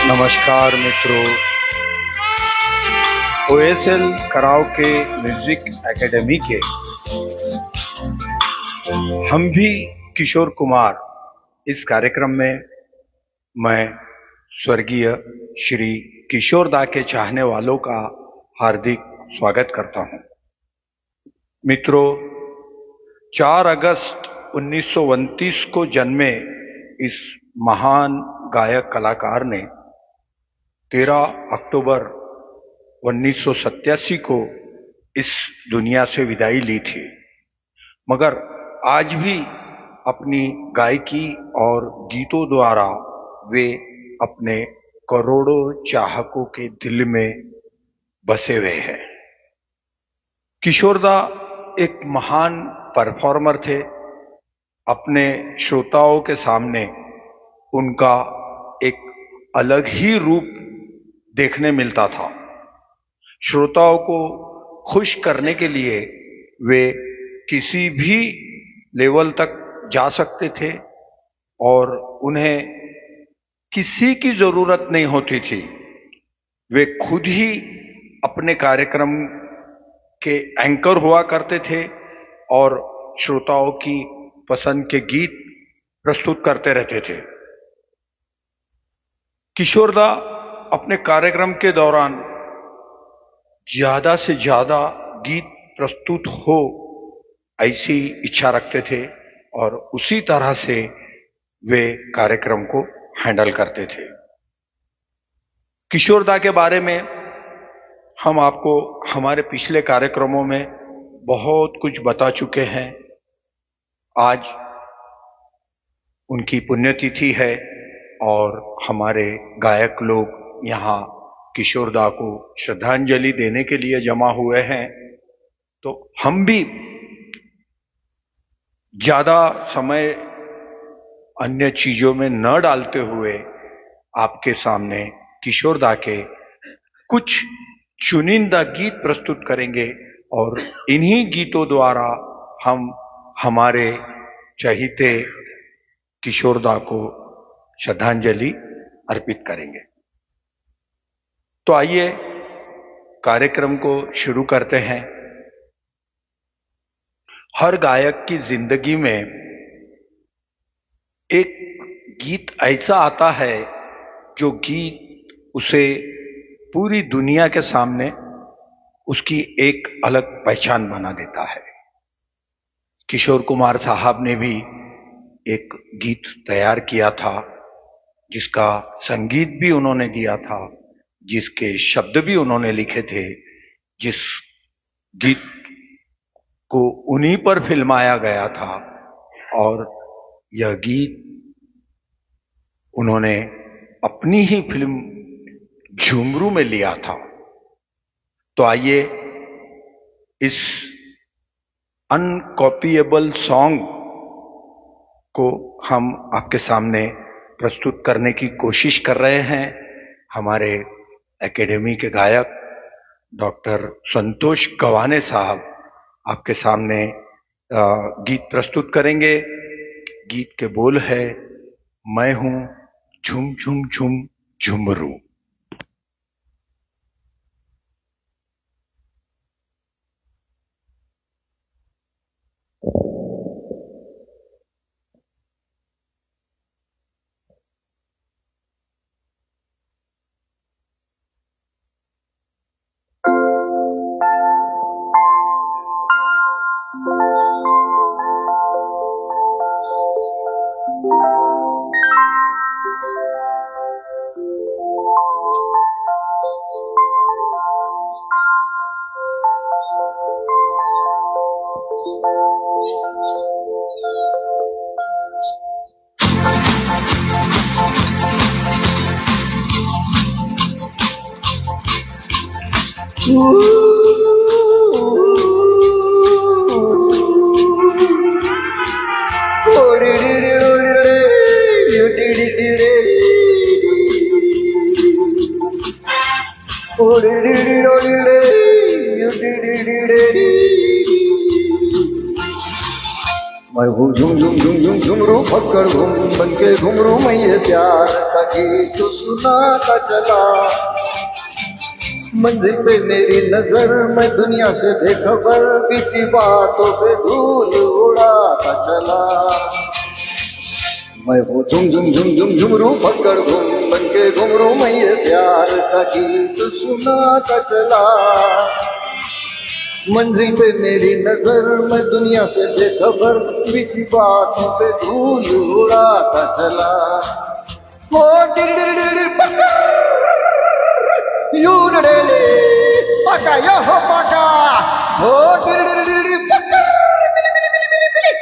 नमस्कार मित्रों। ओएसएल कराव के म्यूजिक एकेडमी के हम भी किशोर कुमार इस कार्यक्रम में मैं स्वर्गीय श्री किशोर दा के चाहने वालों का हार्दिक स्वागत करता हूं। मित्रों, 4 अगस्त 1929 को जन्मे इस महान गायक कलाकार ने 13 अक्टूबर 1987 को इस दुनिया से विदाई ली थी, मगर आज भी अपनी गायकी और गीतों द्वारा वे अपने करोड़ों चाहकों के दिल में बसे हुए हैं। किशोरदा एक महान परफॉर्मर थे। अपने श्रोताओं के सामने उनका एक अलग ही रूप देखने मिलता था। श्रोताओं को खुश करने के लिए वे किसी भी लेवल तक जा सकते थे और उन्हें किसी की जरूरत नहीं होती थी। वे खुद ही अपने कार्यक्रम के एंकर हुआ करते थे और श्रोताओं की पसंद के गीत प्रस्तुत करते रहते थे। किशोरदा अपने कार्यक्रम के दौरान ज्यादा से ज्यादा गीत प्रस्तुत हो ऐसी इच्छा रखते थे और उसी तरह से वे कार्यक्रम को हैंडल करते थे। किशोरदा के बारे में हम आपको हमारे पिछले कार्यक्रमों में बहुत कुछ बता चुके हैं। आज उनकी पुण्यतिथि है और हमारे गायक लोग यहाँ किशोरदा को श्रद्धांजलि देने के लिए जमा हुए हैं, तो हम भी ज्यादा समय अन्य चीजों में न डालते हुए आपके सामने किशोरदा के कुछ चुनिंदा गीत प्रस्तुत करेंगे और इन्हीं गीतों द्वारा हम हमारे चहीते किशोरदा को श्रद्धांजलि अर्पित करेंगे। तो आइए कार्यक्रम को शुरू करते हैं। हर गायक की जिंदगी में एक गीत ऐसा आता है जो गीत उसे पूरी दुनिया के सामने उसकी एक अलग पहचान बना देता है। किशोर कुमार साहब ने भी एक गीत तैयार किया था जिसका संगीत भी उन्होंने दिया था, जिसके शब्द भी उन्होंने लिखे थे, जिस गीत को उन्हीं पर फिल्माया गया था और यह गीत उन्होंने अपनी ही फिल्म झुमरू में लिया था। तो आइए इस अनकॉपीएबल सॉन्ग को हम आपके सामने प्रस्तुत करने की कोशिश कर रहे हैं। हमारे एकेडमी के गायक डॉक्टर संतोष गवाने साहब आपके सामने गीत प्रस्तुत करेंगे। गीत के बोल है, मैं हूं झुम झुम झुम झुमरू। मैं हूँ झुम झुम झुम झुम झुमरू पकड़ घूम बन के घुमरू मैं ये प्यार का गीत सुनाता चला। मंजिल पे मेरी नजर, मैं दुनिया से बेखबर, बीती बातों पे धूल उड़ाता चला। मैं वो झुम झुम झुम झुम झुमरू पकड़ घूम बन के घुमरू, मैं ये प्यार का गीत सुनाता चला। मंजिल पे मेरी नजर, मैं दुनिया से बेखबर, बीती बातों पे धूल उड़ाता चला। हो डिर डिर डिर डिर पका, यू डे पका यो हो पका, हो डिर डिर डिर डिर पका, मिली मिली मिली मिली मिली,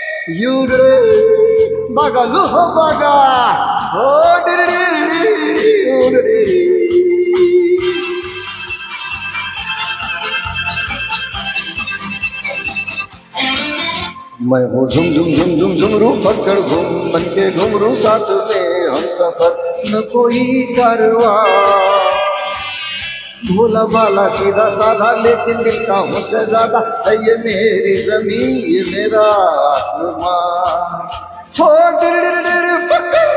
यू डे बगा लू हो बगा, हो डिर डिर डिर डिर। मैं हूँ झुम झुम झुम झुम झुमरू पकड़ घूम बन के घुमरू, साथ में हम सफर न कोई कारवा। भोला भाला सीधा साधा लेकिन दिल का हूँ से ज्यादा, है ये मेरी जमीन ये मेरा आसमां। हो डिर डिर डिर पकड़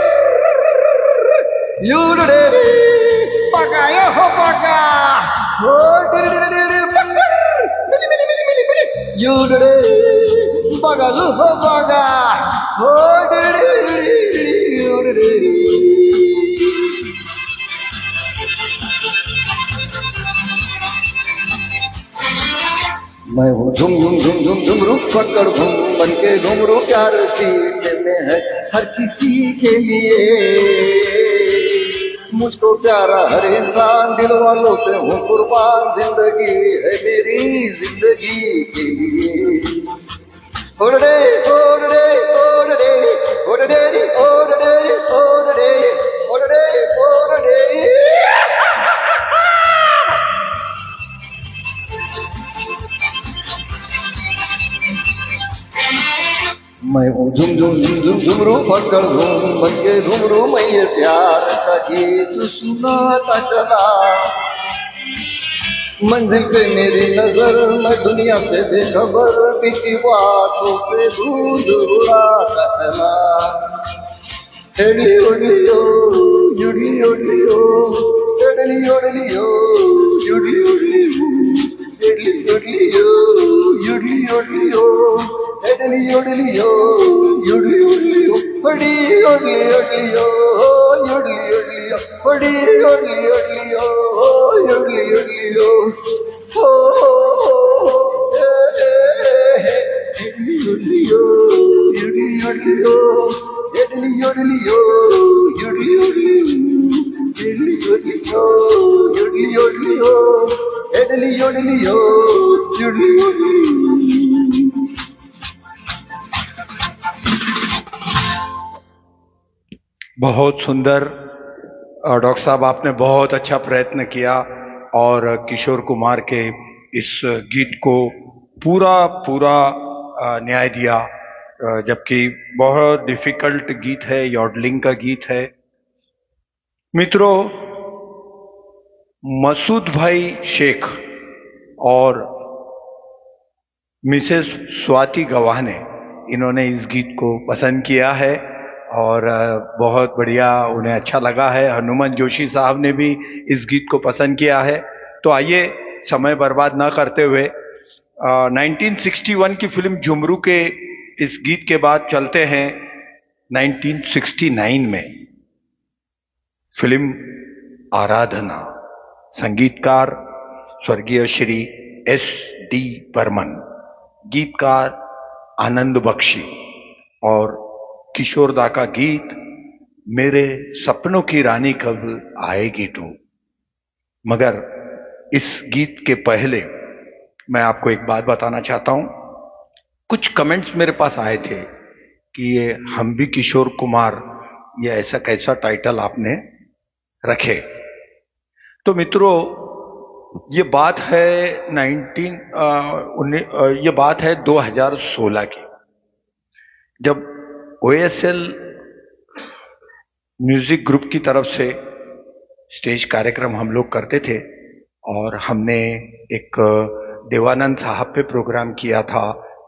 यू डे पका यो हो पका, हो डिर डिर डिर पकड़ मिली मिली मिली मिली मिली, यू डे बगा लू हो बगा, हो डिर डिर डिर। मैं हूँ झुम झुम झुम झुम झुमरू पकड़ घूम बन के घुमरू, प्यार सीने में है हर किसी के लिए। मुझको प्यारा हर इंसान, दिल वालों पे हूँ कुर्बान, जिंदगी है मेरी जिंदगी के लिए। ओडे ओडे ओडे ओडे ओडे ओडे ओडे ओडे। मैं हूँ झुम झुम झुम झुम झुमरू पकड़ घूम बन के घुमरू, मैं ये प्यार का गीत सुनाता चला। मंजिल पे मेरी नजर, मैं दुनिया से बेखबर, बीती बातों पे धूल उड़ाता चला। एडली ओडलियो युडली ओडलियो, एडली ओडलियो युडली ओडलियो, एडली ओडलियो युडली ओडलियो, एडली ओडलियो युडली ओडलियो, बड़ी ओडली ओडलियो युडली ओडलियो, बड़ी ओडली ओडलियो युडली ओडलियो। हो एडली ओडलियो युडली ओडलियो, एडली ओडलियो युडली ओडलियो, एडली ओडलियो युडली ओडलियो, एडली ओडलियो युडली ओडलियो। बहुत सुंदर डॉक्टर साहब, आपने बहुत अच्छा प्रयत्न किया और किशोर कुमार के इस गीत को पूरा पूरा न्याय दिया, जबकि बहुत डिफिकल्ट गीत है, यॉडलिंग का गीत है। मित्रों, मसूद भाई शेख और मिसेस स्वाति गवाने, इन्होंने इस गीत को पसंद किया है और बहुत बढ़िया, उन्हें अच्छा लगा है। हनुमान जोशी साहब ने भी इस गीत को पसंद किया है। तो आइए समय बर्बाद ना करते हुए 1961 की फिल्म झुमरू के इस गीत के बाद चलते हैं 1969 में फिल्म आराधना। संगीतकार स्वर्गीय श्री S.D. बर्मन, गीतकार आनंद बख्शी और किशोरदा का गीत मेरे सपनों की रानी कब आएगी तू। मगर इस गीत के पहले मैं आपको एक बात बताना चाहता हूं। कुछ कमेंट्स मेरे पास आए थे कि ये हम भी किशोर कुमार, ये ऐसा कैसा टाइटल आपने रखे। तो मित्रों, ये बात है ये बात है 2016 की, जब OSL म्यूजिक ग्रुप की तरफ से स्टेज कार्यक्रम हम लोग करते थे और हमने एक देवानंद साहब पे प्रोग्राम किया था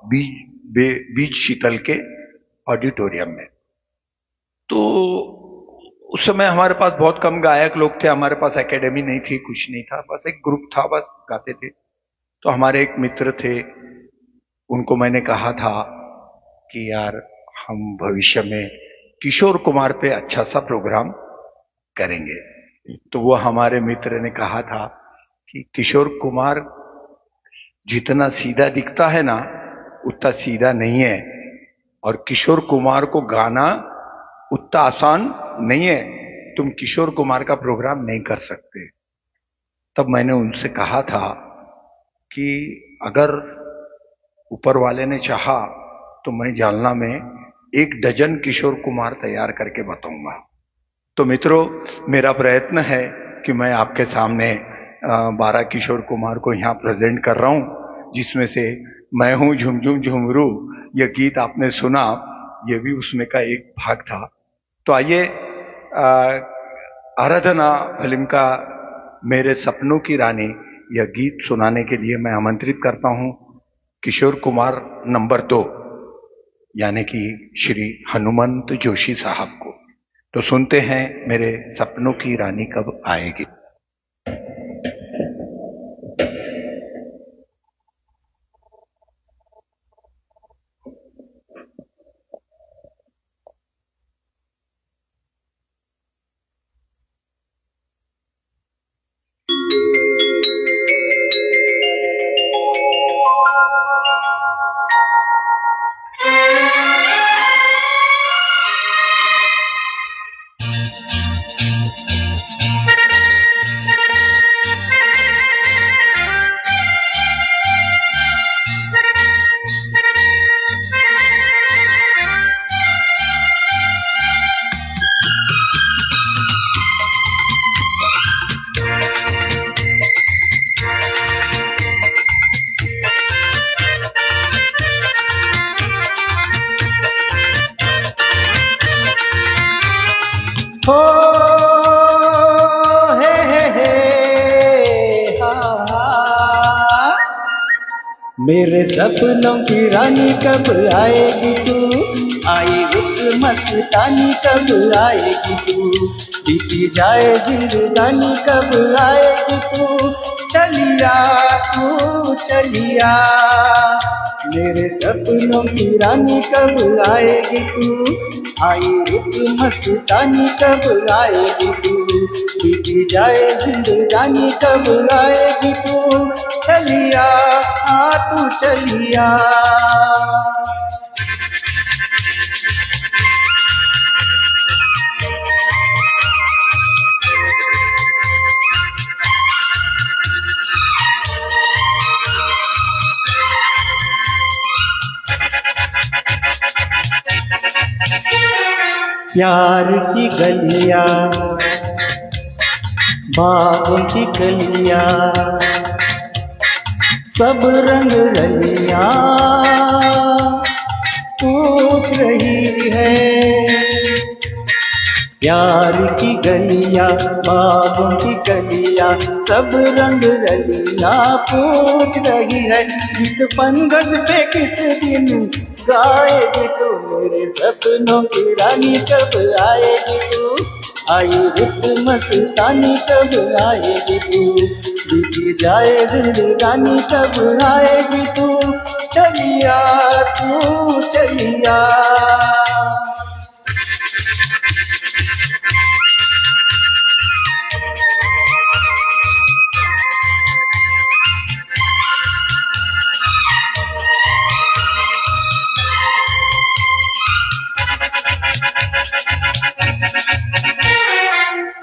बीज शीतल के ऑडिटोरियम में। तो उस समय हमारे पास बहुत कम गायक लोग थे, हमारे पास एकेडमी नहीं थी, कुछ नहीं था, बस एक ग्रुप था, बस गाते थे। तो हमारे एक मित्र थे, उनको मैंने कहा था कि यार हम भविष्य में किशोर कुमार पे अच्छा सा प्रोग्राम करेंगे। तो वो हमारे मित्र ने कहा था कि किशोर कुमार जितना सीधा दिखता है ना उतना सीधा नहीं है, और किशोर कुमार को गाना उतना आसान नहीं है, तुम किशोर कुमार का प्रोग्राम नहीं कर सकते। तब मैंने उनसे कहा था कि अगर ऊपर वाले ने चाहा तो मैं जालना में 1 डजन किशोर कुमार तैयार करके बताऊंगा। तो मित्रों, मेरा प्रयत्न है कि मैं आपके सामने 12 किशोर कुमार को यहाँ प्रेजेंट कर रहा हूँ, जिसमें से मैं हूँ झुमझुम झुमरू, यह गीत आपने सुना, ये भी उसमें का एक भाग था। तो आइए आराधना फिल्म का मेरे सपनों की रानी यह गीत सुनाने के लिए मैं आमंत्रित करता हूँ किशोर कुमार नंबर 2 यानी कि श्री हनुमंत जोशी साहब को। तो सुनते हैं मेरे सपनों की रानी कब आएगी। हो हे हा, हा। मेरे सपनों की रानी कब आएगी तू, आई रुत मस्तानी कब आएगी तू, बीती जाए जिंदगानी कब आएगी तू, चलिया तू चलिया। मेरे सपनों की रानी कब आएगी तू, आई रुत मस्तानी कब आएगी तू, बीती जाए जिंदगानी कब आएगी तू, चलिया तू चलिया। प्यार की गलियां, बागों की कलियां, सब रंग रलियां पूछ रही है। प्यार की गलियां, बागों की गलियां, सब रंग रलियां पूछ रही है। गीत पनघट पे किस दिन गाएगी तू, मेरे सपनों की रानी कब आएगी तू, आई रुत मस्तानी कब आएगी तू, बीती जाए जिंदगानी कब आएगी तू, चलिया तू चलिया।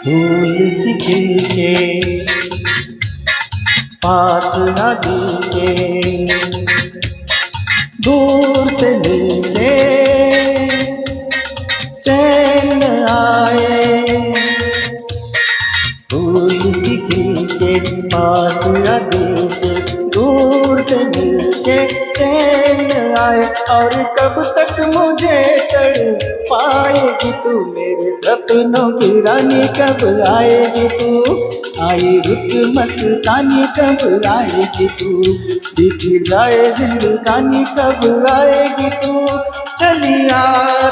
फूल सी खिल के पास न दिखे, दूर से मिलके चैन आए। फूल सी खिल के पास न दिखे, दूर से मिलके चैन आए। और कब तक मुझे तड़ पाएगी तू, मेरे सपनों की रानी कब आएगी तू, आई रुत मस्तानी कब आएगी तू, बीती जाए जिंदगानी कब आएगी तू, चलिया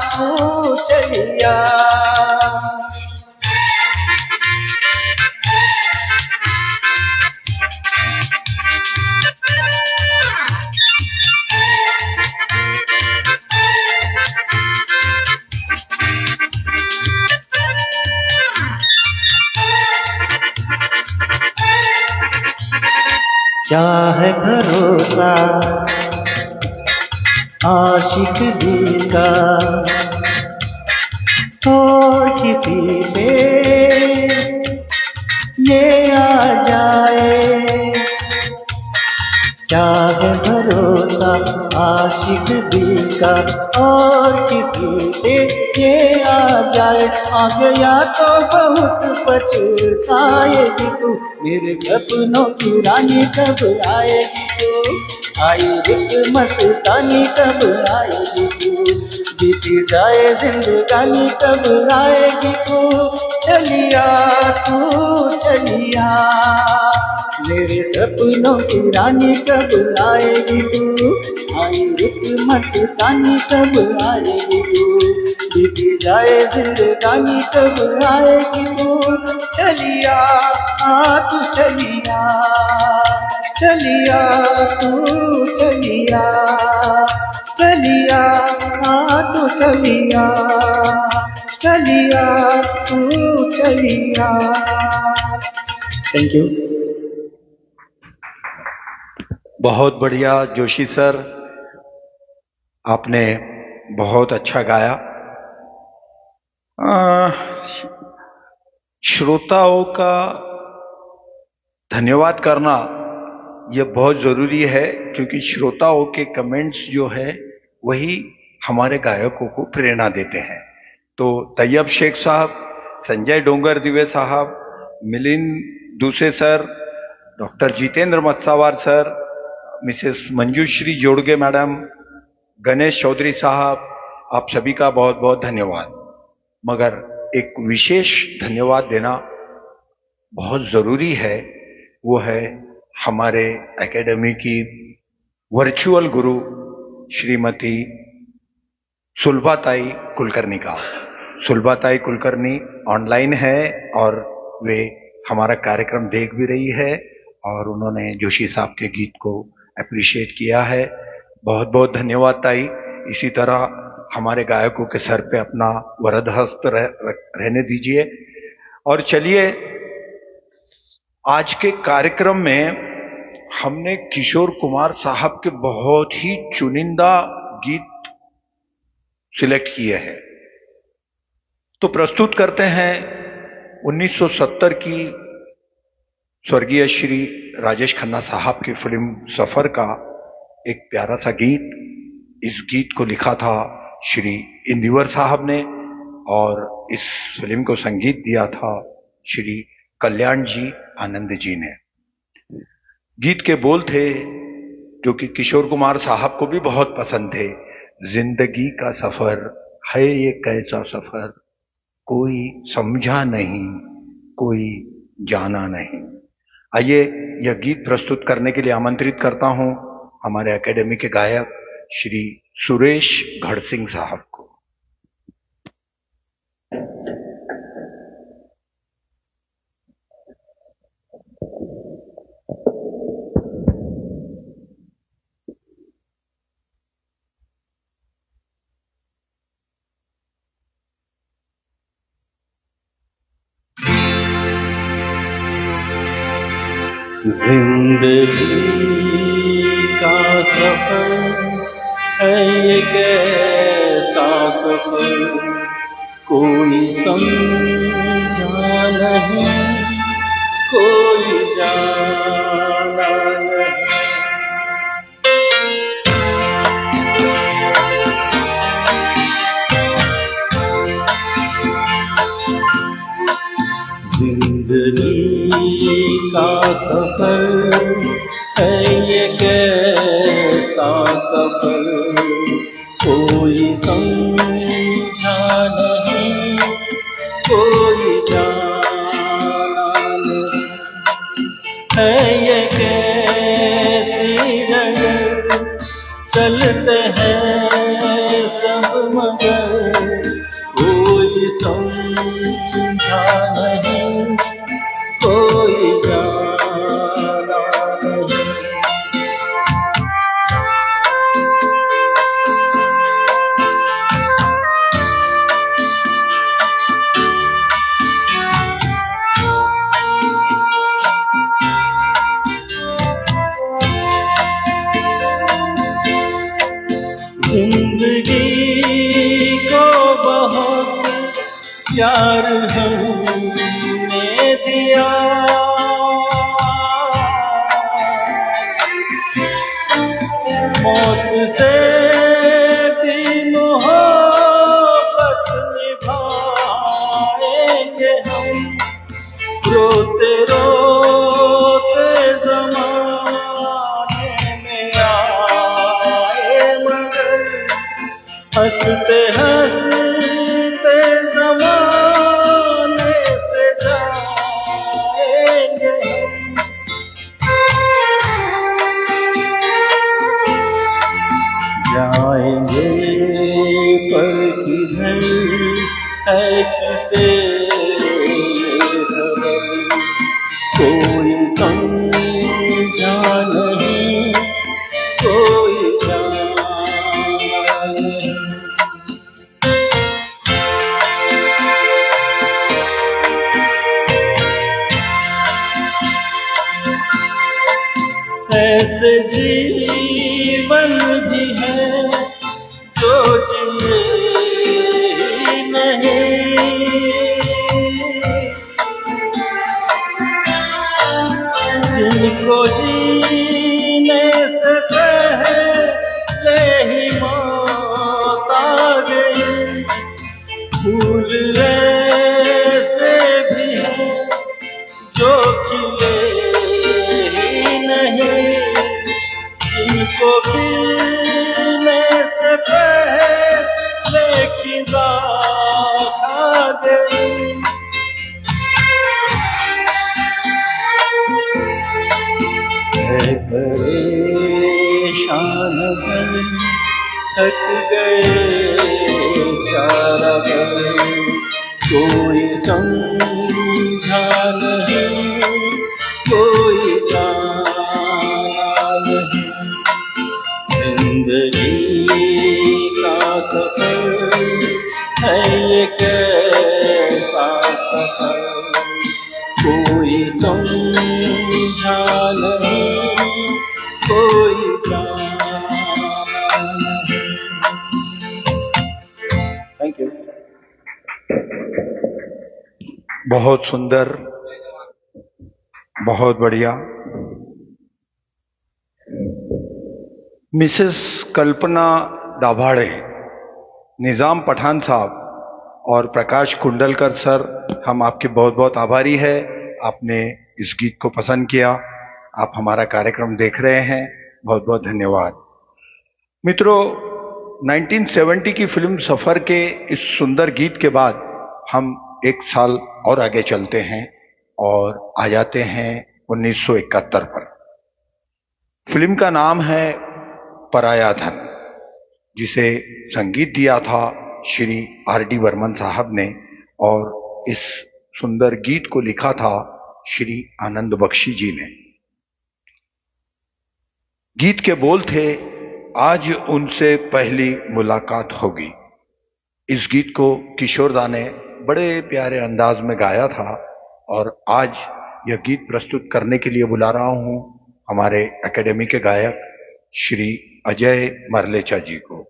तू चलिया। क्या है भरोसा आशिक दिल का और किसी पे ये आ जाए, क्या है भरोसा आशिक दिल का और किसी पे ये आ जाए। आ गया तो बहुत पछताएगी तू, मेरे सपनों की रानी कब आएगी तू, आई एक मस्तानी कब आएगी तू, बीती जाए जिंदगानी कब आएगी तू, चलिया तू चलिया, मेरे सपनों की रानी कब आएगी तू, आई एक मस्तानी कब आएगी तू, बीती जाए जिंदगानी कब आएगी तू, चलिया तू चलिया, चलिया तू चलिया, चलिया तू चलिया, चलिया तू चलिया। Thank you. बहुत बढ़िया जोशी सर, आपने बहुत अच्छा गाया। श्रोताओं का धन्यवाद करना यह बहुत जरूरी है, क्योंकि श्रोताओं के कमेंट्स जो है वही हमारे गायकों को प्रेरणा देते हैं। तो तैयब शेख साहब, संजय डोंगर दिवे साहब, Milind Dusre sir, doctor Jitendra Matsawar sir, Mrs Manjushree Jodge madam, Ganesh Chaudhary साहब, आप सभी का बहुत बहुत धन्यवाद। मगर एक विशेष धन्यवाद देना बहुत जरूरी है, वो है हमारे एकेडमी की वर्चुअल गुरु श्रीमती सुलभाताई कुलकर्णी का। सुलभाताई कुलकर्णी ऑनलाइन है और वे हमारा कार्यक्रम देख भी रही है और उन्होंने जोशी साहब के गीत को अप्रिशिएट किया है। बहुत बहुत धन्यवाद ताई। इसी तरह हमारे गायकों के सर पे अपना वरद हस्त रहने दीजिए। और चलिए, आज के कार्यक्रम में हमने किशोर कुमार साहब के बहुत ही चुनिंदा गीत सिलेक्ट किए हैं, तो प्रस्तुत करते हैं 1970 की स्वर्गीय श्री राजेश खन्ना साहब की फिल्म सफर का एक प्यारा सा गीत। इस गीत को लिखा था श्री इंदिवर साहब ने और इस फिल्म को संगीत दिया था श्री कल्याण जी आनंद जी ने। गीत के बोल थे जो कि किशोर कुमार साहब को भी बहुत पसंद थे। जिंदगी का सफर है ये कैसा सफर, कोई समझा नहीं कोई जाना नहीं। आइए यह गीत प्रस्तुत करने के लिए आमंत्रित करता हूं हमारे एकेडमी के गायक श्री सुरेश घड़सिंह साहब को। जिंदगी का सफर है ये कैसा सफर, कोई समझा नहीं कोई जाना नहीं। जिंदगी का सफर है ये कैसा सफर, कोई समझा नहीं कोई जाना नहीं। है ये कैसी डगर, चलते हैं सब मगर, कोई समझा नहीं कोई जाना नहीं। रोते रोते ज़माने में आए मगर हंसते हंसते ज़माने से जाएंगे जाएंगे पर किधर है किसे खबर कोई समझा नहीं कोई जाना नहीं ऐसे जीवन भी है जो जिए ही नहीं जिनको जीने से पहले ही मौत आ गई फूल ऐसे भी हैं जो खिले ही नहीं जिनको खिलने से पहले खिज़ा खा गई है परेशान नज़र थक गए चारा गए कोई समझा नहीं कोई जाना नहीं जिंदगी का सफर है ये कैसा सफर कोई समझा नहीं कोई जाना नहीं थैंक यू बहुत सुंदर, बहुत बढ़िया। मिसेस कल्पना दाभाड़े, निज़ाम पठान साहब और प्रकाश कुंडलकर सर, हम आपके बहुत बहुत आभारी है। आपने इस गीत को पसंद किया, आप हमारा कार्यक्रम देख रहे हैं, बहुत बहुत धन्यवाद। मित्रों, 1970 की फिल्म सफर के इस सुंदर गीत के बाद हम एक साल और आगे चलते हैं और आ जाते हैं 1971 पर। फिल्म का नाम है पराया धन, जिसे संगीत दिया था श्री R.D. बर्मन साहब ने और इस सुंदर गीत को लिखा था श्री आनंद बख्शी जी ने। गीत के बोल थे, आज उनसे पहली मुलाकात होगी। इस गीत को किशोर दा ने बड़े प्यारे अंदाज में गाया था और आज यह गीत प्रस्तुत करने के लिए बुला रहा हूं हमारे एकेडमी के गायक श्री अजय मरलेचा जी को।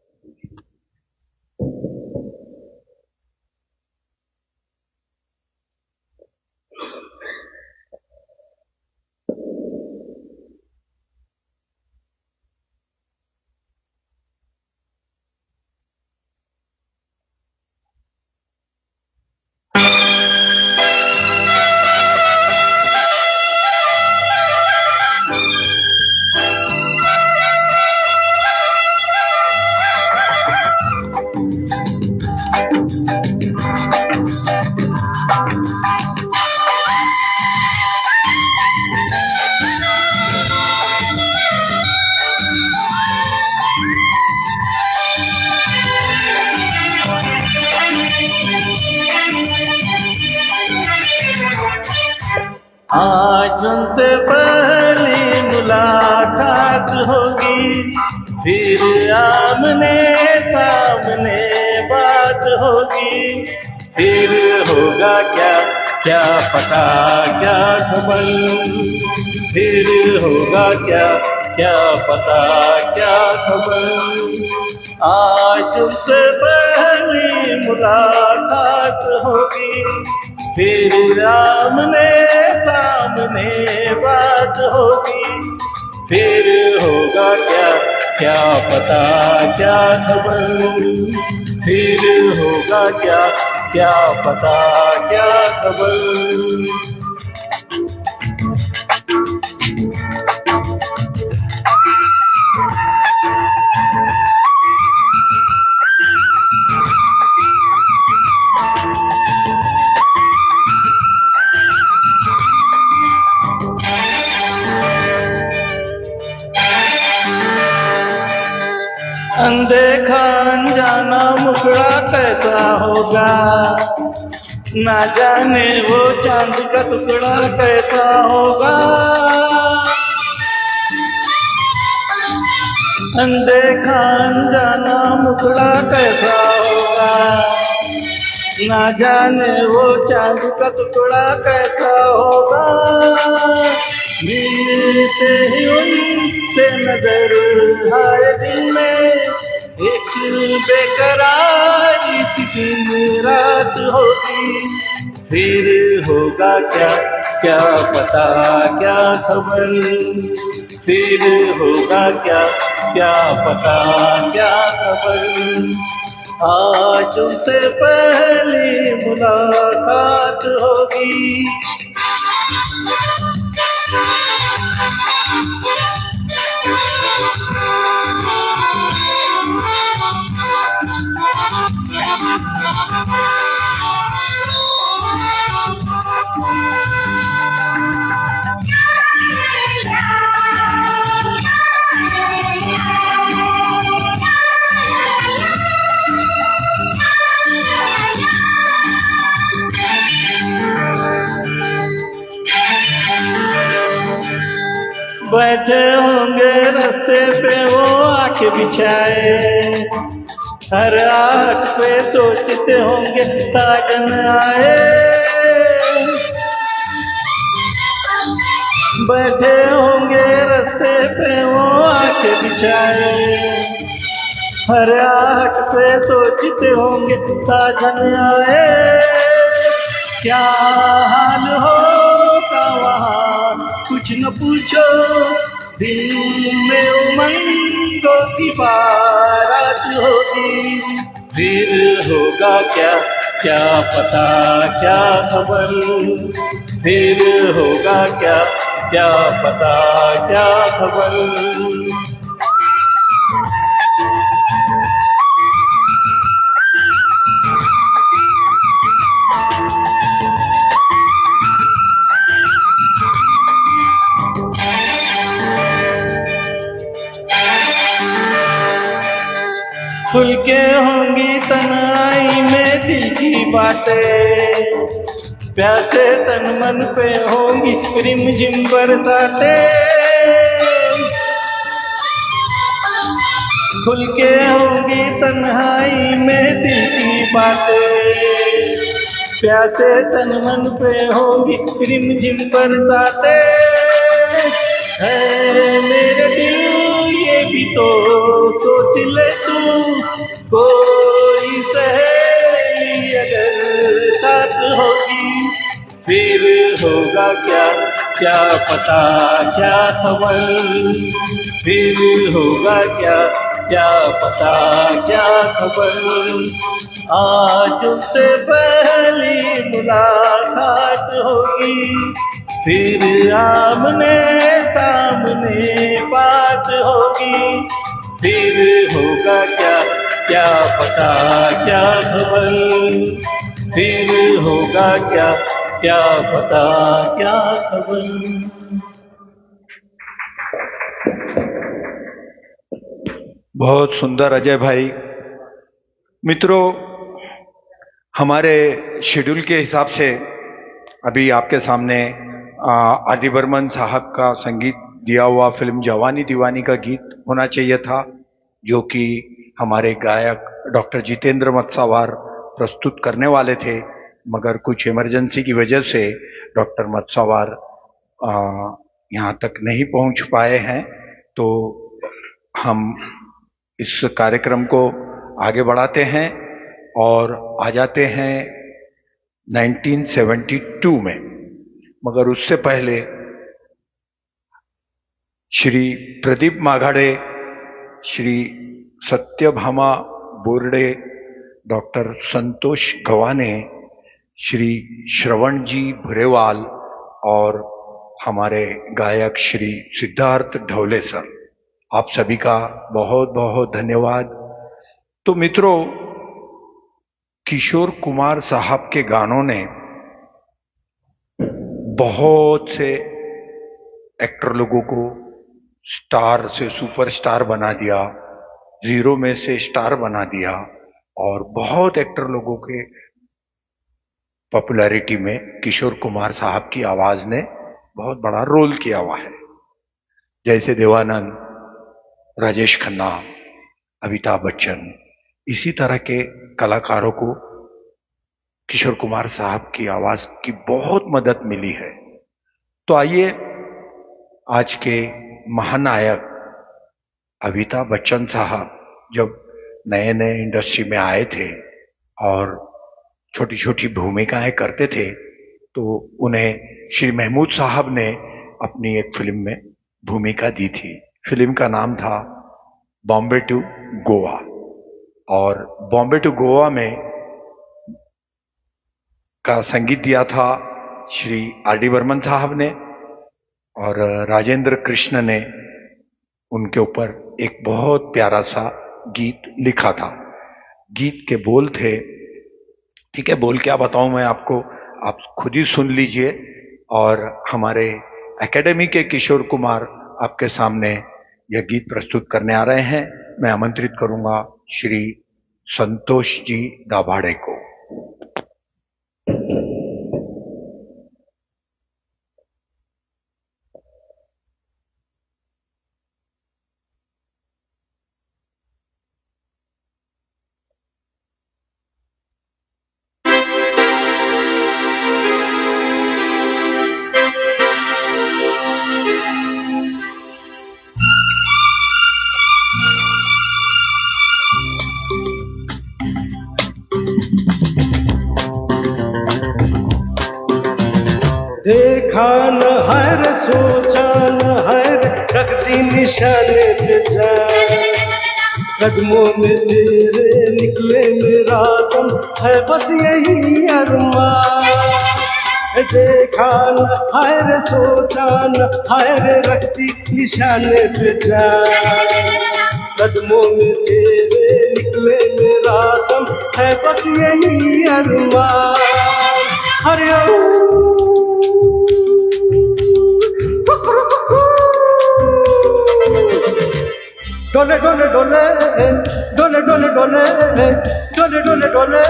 आज उनसे पहली मुलाकात होगी, फिर आमने सामने बात होगी, फिर होगा क्या क्या पता क्या खबर, फिर होगा क्या क्या पता क्या खबर। आज उनसे पहली मुलाकात होगी, फिर आमने सामने बात होगी, फिर होगा क्या क्या पता क्या खबर, फिर होगा क्या क्या पता क्या खबर। होगा, ना जाने वो चांद का टुकड़ा कैसा होगा। अनदेखा अनजाना मुखड़ा कैसा होगा, ना जाने वो चांद का टुकड़ा कैसा होगा। मिलते ही उनसे नजर आए दिल में, एक बेकरारी सी दिन रात होगी। फिर होगा क्या क्या पता क्या खबर, फिर होगा क्या क्या पता क्या खबर। आज तुमसे पहली मुलाकात होगी। बैठे होंगे रास्ते पे वो आके बिछाए, हर आँख पे सोचते होंगे साजन आए। बैठे होंगे रास्ते पे वो आके बिछाए, हर आँख पे सोचते होंगे साजन आए। क्या हाल होगा वहाँ कुछ न पूछो, दिल में उमंगों की बारात होगी। फिर होगा क्या क्या पता क्या खबर, फिर होगा क्या क्या पता क्या खबर। खुल के होंगी तन्हाई में दिल की बातें, प्यासे तन मन पे होंगी रिमझिम बरसातें। खुल के होंगी तन्हाई में दिल की बातें, प्यासे तन मन पे होंगी रिमझिम बरसातें। है मेरे दिल ये भी तो सोच ले तू, कोई सहेली अगर साथ होगी। फिर होगा क्या क्या पता क्या खबर, फिर होगा क्या क्या पता क्या खबर। आज उससे पहली मुलाकात होगी, फिर आमने सामने बात होगी। फिर होगा क्या क्या पता क्या खबर, फिर होगा क्या क्या पता क्या खबर। बहुत सुंदर अजय भाई। मित्रों, हमारे शेड्यूल के हिसाब से अभी आपके सामने आदि बर्मन साहब का संगीत दिया हुआ फिल्म जवानी दीवानी का गीत होना चाहिए था, जो कि हमारे गायक डॉक्टर जितेंद्र मत्सावार प्रस्तुत करने वाले थे, मगर कुछ इमरजेंसी की वजह से डॉक्टर मत्सावार यहाँ तक नहीं पहुँच पाए हैं। तो हम इस कार्यक्रम को आगे बढ़ाते हैं और आ जाते हैं 1972 में। मगर उससे पहले श्री प्रदीप माघाड़े, श्री सत्यभामा बोर्डे, डॉक्टर संतोष गवाने, श्री श्रवण जी भुरेवाल और हमारे गायक श्री सिद्धार्थ ढोले सर, आप सभी का बहुत बहुत धन्यवाद। तो मित्रों, किशोर कुमार साहब के गानों ने बहुत से एक्टर लोगों को स्टार से सुपरस्टार बना दिया, जीरो में से स्टार बना दिया और बहुत एक्टर लोगों के पॉपुलैरिटी में किशोर कुमार साहब की आवाज ने बहुत बड़ा रोल किया हुआ है। जैसे देवानंद, राजेश खन्ना, अमिताभ बच्चन, इसी तरह के कलाकारों को किशोर कुमार साहब की आवाज की बहुत मदद मिली है। तो आइए आज के महानायक अमिताभ बच्चन साहब जब नए नए इंडस्ट्री में आए थे और छोटी छोटी भूमिकाएं करते थे, तो उन्हें श्री महमूद साहब ने अपनी एक फिल्म में भूमिका दी थी। फिल्म का नाम था बॉम्बे टू गोवा, और बॉम्बे टू गोवा में का संगीत दिया था श्री आर डी बर्मन साहब ने, और राजेंद्र कृष्ण ने उनके ऊपर एक बहुत प्यारा सा गीत लिखा था। गीत के बोल थे, ठीक है, बोल क्या बताऊं मैं आपको, आप खुद ही सुन लीजिए। और हमारे एकेडमी के किशोर कुमार आपके सामने यह गीत प्रस्तुत करने आ रहे हैं। मैं आमंत्रित करूंगा श्री संतोष जी दाभाड़े को। देखा न हर सोचा न हर रख दी निशाने पे जान, कदमों में तेरे निकले मेरा दम है बस यही अरमान। देखा न हर सोचा न हर रख दी निशाने पे जान, कदमों में तेरे निकले मेरा दम है बस यही अरमान। हरिओम डोले डोले डोले डोले डोले डोले डोले डोले डोले।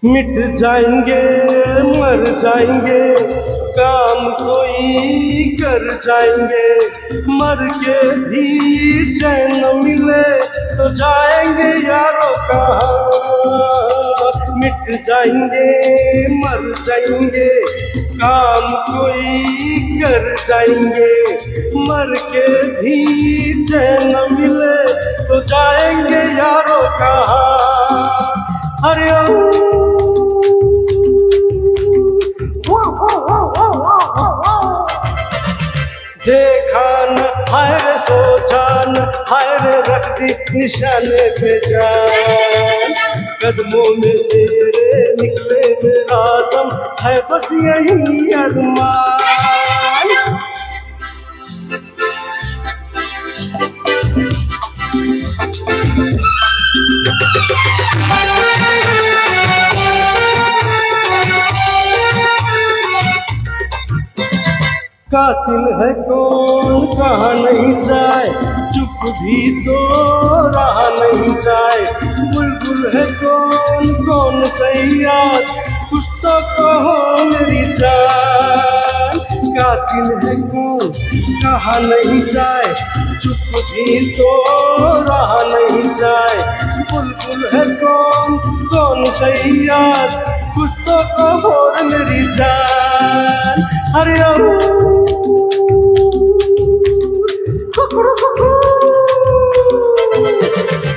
मिट जाएंगे मर जाएंगे काम कोई कर जाएंगे, मर के भी चैन न मिले तो जाएंगे यारों कहाँ। मिट जाएंगे मर जाएंगे काम कोई कर जाएंगे, मर के भी चैन न मिले तो जाएंगे यारों कहाँ। हरिओम देखा न हाय सोचा न हाय रख दी निशाने पे जान, कदमों में तेरे निकले मेरा दम है बस यही अरमान। कातिल है कौन कहा नहीं जाए, चुप भी तो रहा नहीं जाए। बुलबुल है कौन कौन सही याद, कुछ तो कहो मेरी जान। कातिल है कौन कहा नहीं जाए, चुप भी तो रहा नहीं जाए। बुलबुल है कौन कौन सही याद, कुछ तो कहो मेरी जान। हरिओम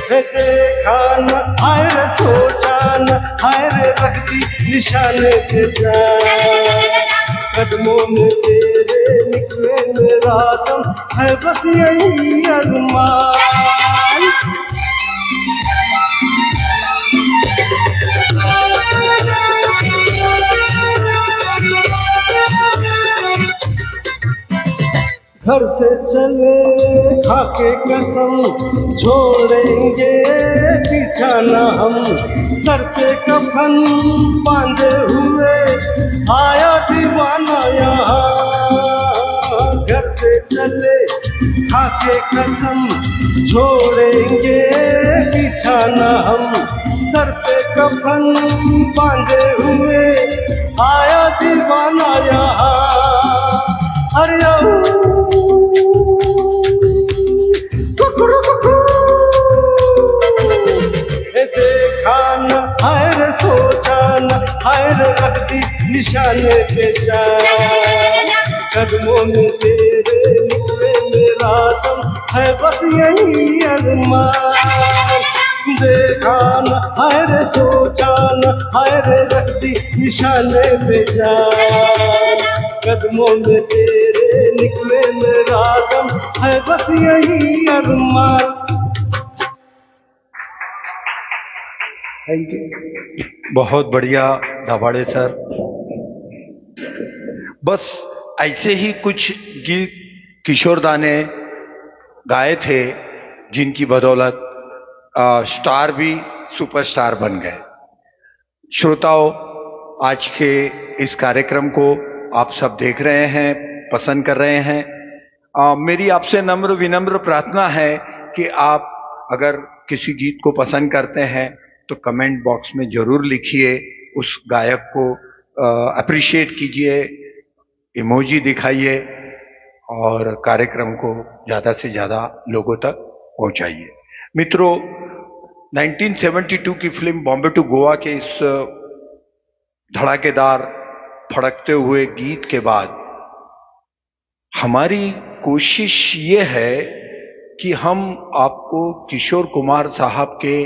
देखा न हाय रे सोचा न हाय रे रख दी निशाने पे जान, कदमों में तेरे निकले मेरा दम है बस यही अरमान। घर से चले खाके कसम, छोड़ेंगे पीछा न हम। सर पे कफन बांधे हुए आया दीवाना यहाँ। घर से चले खाके कसम छोड़ेंगे बिछाना हम। सर पे कफन बांधे हुए आया दीवाना यहाँ। अरे कुकरू कुकरू देखा न हाय रे सोचा न हाय रे रख दी निशाने पे जान। कदमों में तेरे निकले मेरा दम है बस यही अरमान। देखा न हाय रे सोचा न हाय रे रख दी निशाने पे जान। कदमों में तेरे निकले मेरा दम है बस यही अरमान। Thank you. बहुत बढ़िया दाभाड़े सर। बस ऐसे ही कुछ गीत किशोरदा ने गाए थे जिनकी बदौलत स्टार भी सुपरस्टार बन गए। श्रोताओं, आज के इस कार्यक्रम को आप सब देख रहे हैं, पसंद कर रहे हैं। मेरी आपसे नम्र विनम्र प्रार्थना है कि आप अगर किसी गीत को पसंद करते हैं तो कमेंट बॉक्स में जरूर लिखिए, उस गायक को अप्रिशिएट कीजिए, इमोजी दिखाइए और कार्यक्रम को ज़्यादा से ज़्यादा लोगों तक पहुंचाइए। मित्रों, 1972 की फिल्म बॉम्बे टू गोवा के इस धड़ाकेदार फड़कते हुए गीत के बाद हमारी कोशिश ये है कि हम आपको किशोर कुमार साहब के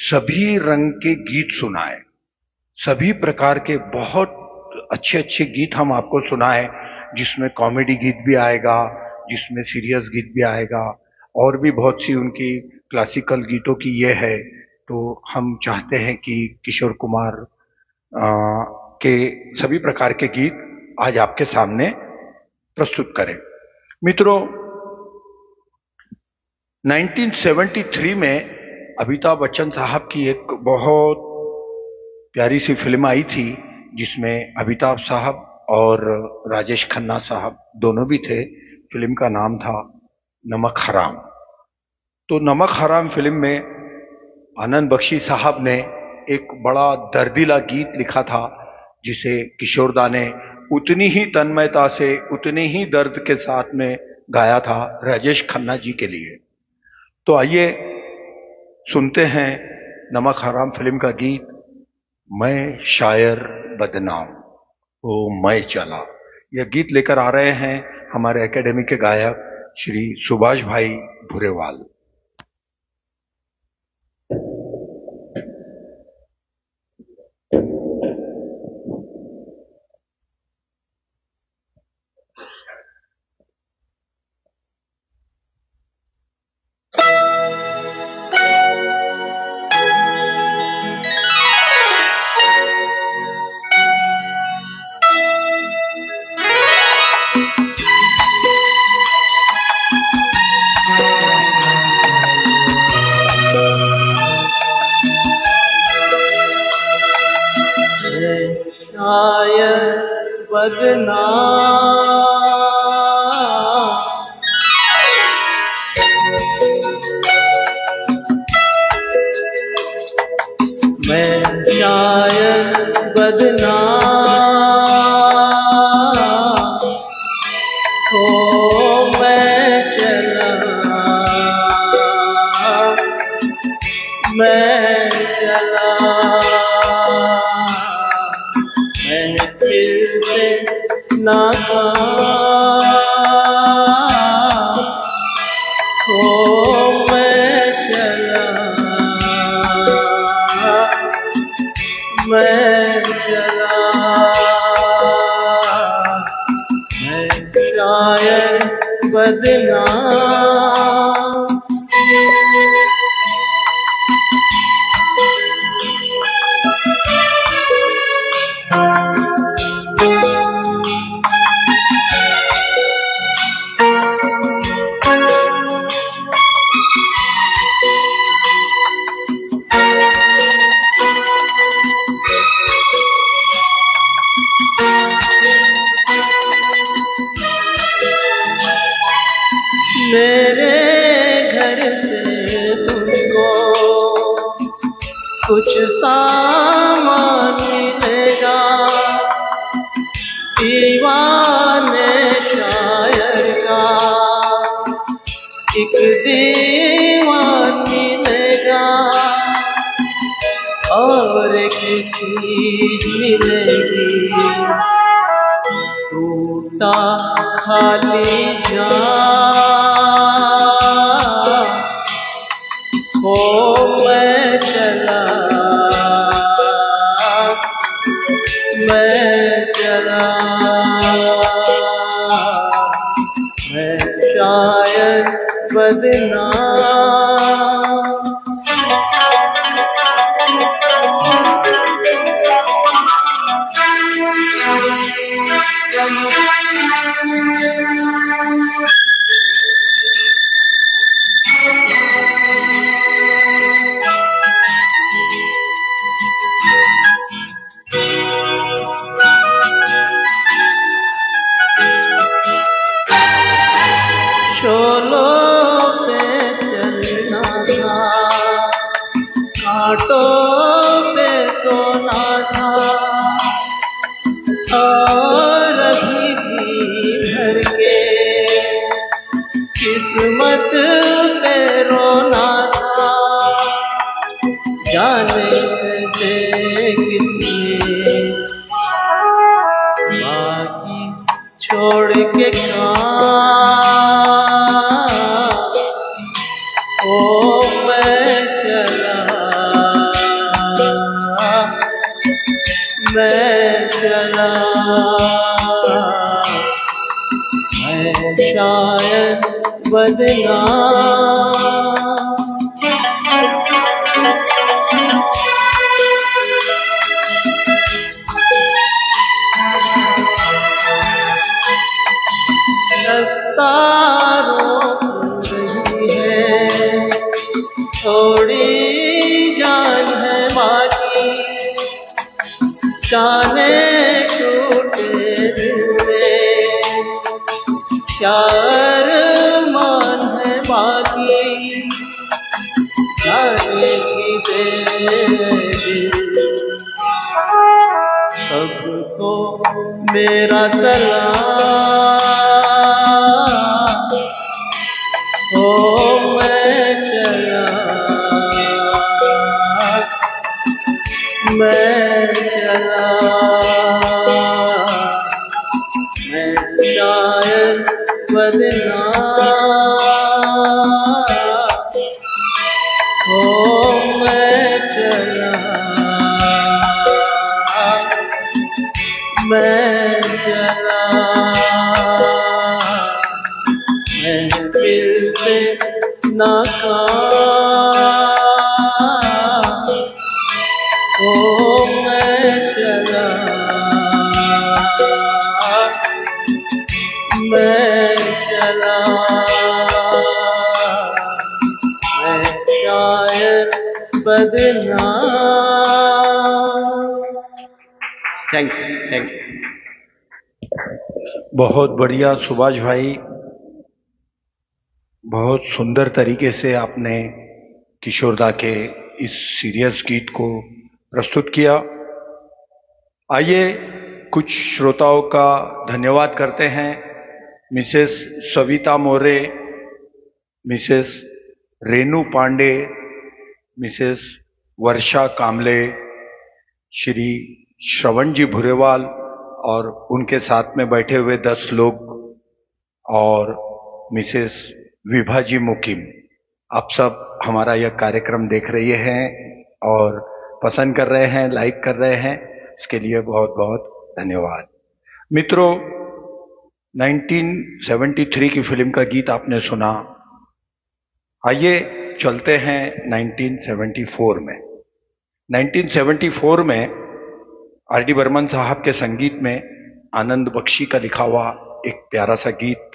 सभी रंग के गीत सुनाएं, सभी प्रकार के बहुत अच्छे अच्छे गीत हम आपको सुनाएं, जिसमें कॉमेडी गीत भी आएगा, जिसमें सीरियस गीत भी आएगा, और भी बहुत सी उनकी क्लासिकल गीतों की ये है। तो हम चाहते हैं कि किशोर कुमार के सभी प्रकार के गीत आज आपके सामने प्रस्तुत करें। मित्रों, 1973 में अमिताभ बच्चन साहब की एक बहुत प्यारी सी फिल्म आई थी जिसमें अमिताभ साहब और राजेश खन्ना साहब दोनों भी थे। फिल्म का नाम था नमक हराम। तो नमक हराम फिल्म में आनंद बख्शी साहब ने एक बड़ा दर्दीला गीत लिखा था जिसे किशोरदा ने उतनी ही तन्मयता से, उतनी ही दर्द के साथ में गाया था राजेश खन्ना जी के लिए। तो आइए सुनते हैं नमक हराम फिल्म का गीत, मैं शायर बदनाम ओ मैं चला। यह गीत लेकर आ रहे हैं हमारे एकेडमी के गायक श्री सुभाष भाई भुरेवाल। मेरे घर से तुमको कुछ सामान मिलेगा, दीवाने शायर का एक दीवान मिलेगा, और एक चीज मिलेगी, टूटा खाली जान। ओ मैं चला, मैं चला, मैं शायद बदनाम। शोलों पे चलना था, कांटों पे सोना था, और अभी भी भर के किस्मत पे रोना था। जाने से कितने बाकी छोड़ के ओ मैं चला, मैं चला, मैं शायद बदनाम। रास्ता रोक रही है, थोड़ी जान है बाकी, जाने टूटे दिल में क्या अरमान है बाकी, जाने की दे सबको मेरा सलाम। ओ मैं चला, मैं चला, मैं शायद बदनाम। ओ मैं चला, मैं चला, मैं फिर से नाकाम। ओ मैं चला, मैं चला, मैं शायद बदनाम। Thank you, thank you. बहुत बढ़िया सुभाष भाई, बहुत सुंदर तरीके से आपने किशोरदा के इस सीरियस गीत को प्रस्तुत किया। आइए कुछ श्रोताओं का धन्यवाद करते हैं। मिसेस सविता मोरे, मिसेस रेनू पांडे, मिसेस वर्षा कामले, श्री श्रवण जी भुरेवाल और उनके साथ में बैठे हुए 10 लोग, और मिसेस विभा जी मुकीम, आप सब हमारा यह कार्यक्रम देख रही हैं और पसंद कर रहे हैं, लाइक कर रहे हैं, इसके लिए बहुत बहुत धन्यवाद। मित्रों, 1973 की फिल्म का गीत आपने सुना। आइए चलते हैं 1974 में। 1974 में आर डी बर्मन साहब के संगीत में आनंद बख्शी का लिखा हुआ एक प्यारा सा गीत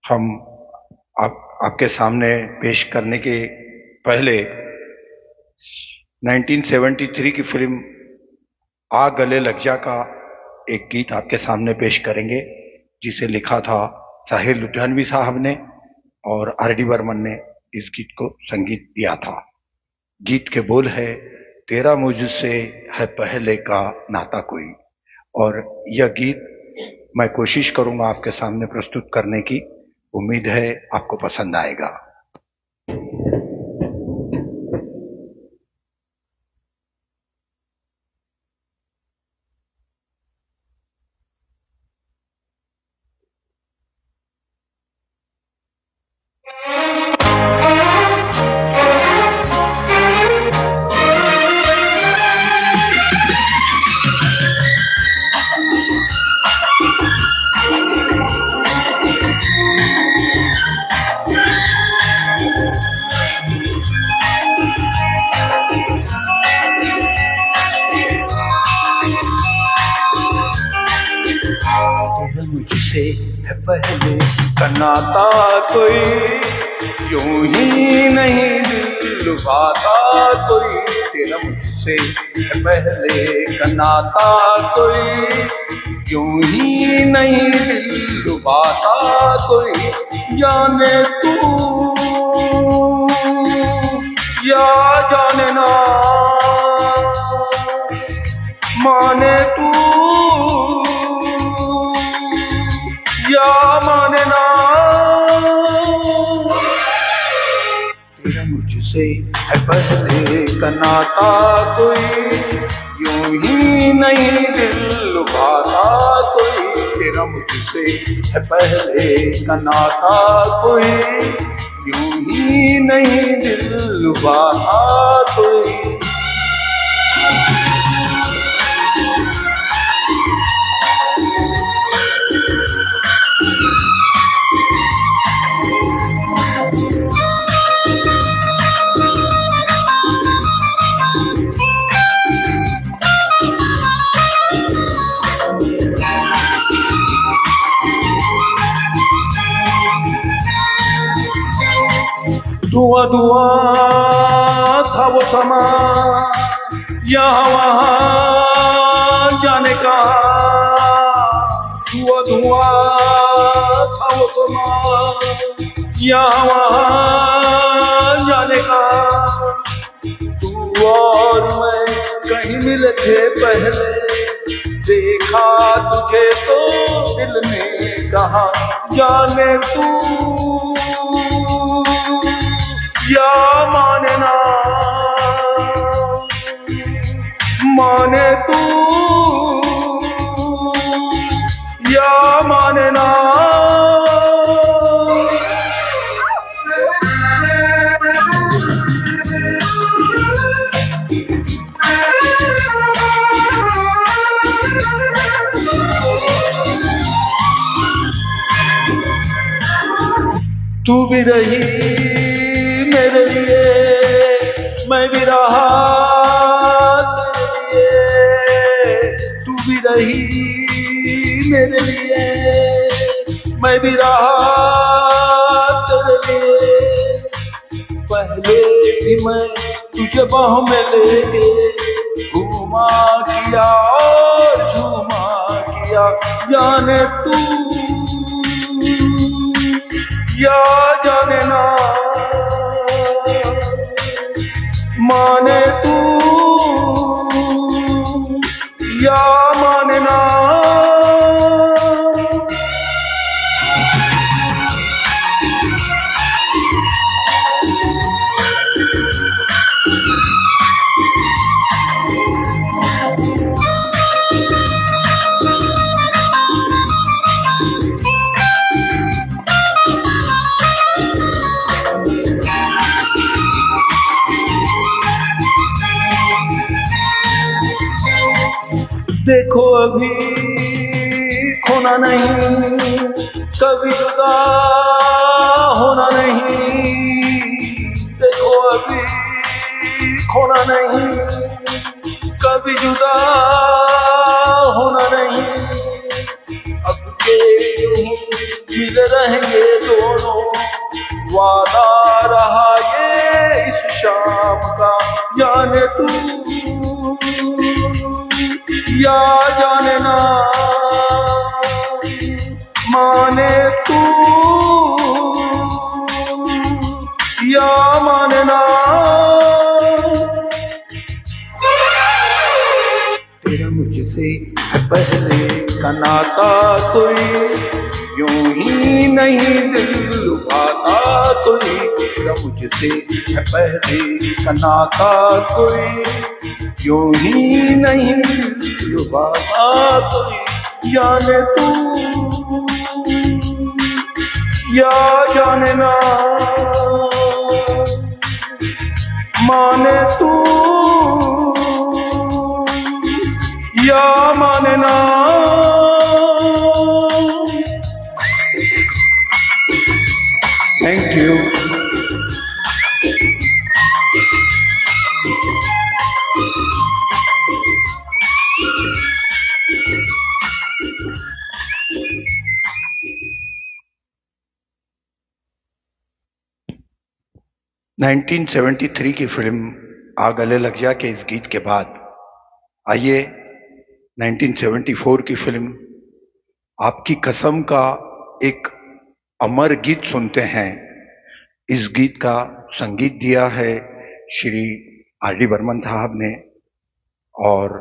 हम आपके सामने पेश करने के पहले 1973 की फिल्म आ गले लग जा का एक गीत आपके सामने पेश करेंगे, जिसे लिखा था साहिर लुधियानवी साहब ने और आर.डी. बर्मन ने इस गीत को संगीत दिया था। गीत के बोल है, तेरा मुझसे है पहले का नाता कोई। और यह गीत मैं कोशिश करूंगा आपके सामने प्रस्तुत करने की। उम्मीद है आपको पसंद आएगा। मुझसे है पहले का नाता कोई, यूं ही नहीं दिल लुभाता कोई। तेरा मुझसे है पहले का नाता कोई, यूं ही नहीं दिल लुभाता कोई। जाने तू या जाने ना, माने तू या माने ना। तेरा मुझसे है पहले का नाता कोई, यूं ही नहीं दिल लुभाता कोई। तेरा मुझसे है पहले का नाता कोई, यूं ही नहीं दिल लुभाता कोई। धुआं धुआं था वो समा, यहाँ वहाँ जाने का। धुआं धुआं था वो समा, यहाँ वहाँ जाने का। तू और मैं कहीं मिले थे पहले, देखा तुझे तो दिल ने कहा जाने तू या माने ना, माने तू या माने ना। तू भी रही मेरे लिए, मैं भी रहा तेरे लिए। तू भी रही मेरे लिए, मैं भी रहा तेरे लिए। पहले भी मैं तुझे बाहों में लेके घूमा किया और झूमा किया। जाने तू या जाने ना, माने तू या माने ना। देखो अभी खोना नहीं, कभी जुदा होना नहीं। देखो अभी खोना नहीं, कभी जुदा होना नहीं। अब के यूं मिल रहेंगे दोनों, वादा रहा ये इस शाम का। जाने तू या जाने ना, माने तू कनाता कोई यूं ही नहीं दिल लुभाता कोई तेरा मुझसे है पहले का नाता कोई यूं ही नहीं दिल लुभाता कोई जाने तू या जाने ना माने तू या माने ना थैंक यू। नाइनटीन 1973 की फिल्म आ गले लग जा के इस गीत के बाद आइए 1974 की फिल्म आपकी कसम का एक अमर गीत सुनते हैं। इस गीत का संगीत दिया है श्री आर.डी. बर्मन साहब ने और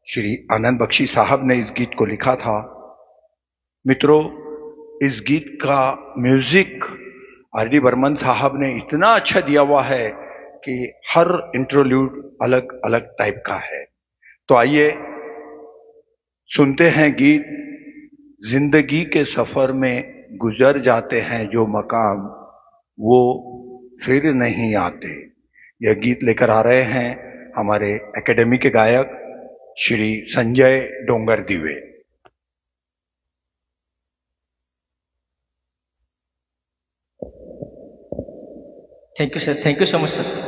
श्री आनंद बख्शी साहब ने इस गीत को लिखा था। मित्रों, इस गीत का म्यूजिक आर.डी. बर्मन साहब ने इतना अच्छा दिया हुआ है कि हर इंटरल्यूड अलग अलग टाइप का है। तो आइए सुनते हैं गीत। जिंदगी के सफर में गुजर जाते हैं जो मकाम वो फिर नहीं आते। यह गीत लेकर आ रहे हैं हमारे एकेडमी के गायक श्री संजय डोंगर दिवे। Thank you sir, thank you so much sir.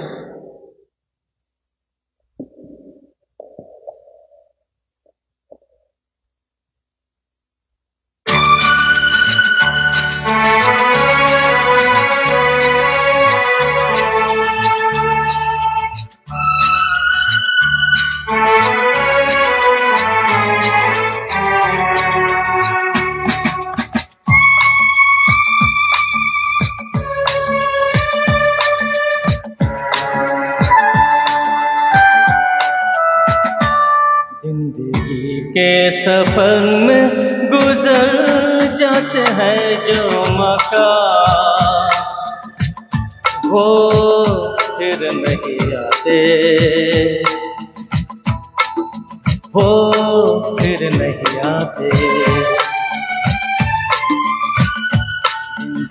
जिंदगी के सफर में गुजर जाते हैं जो मकाम वो फिर नहीं आते, वो फिर नहीं आते।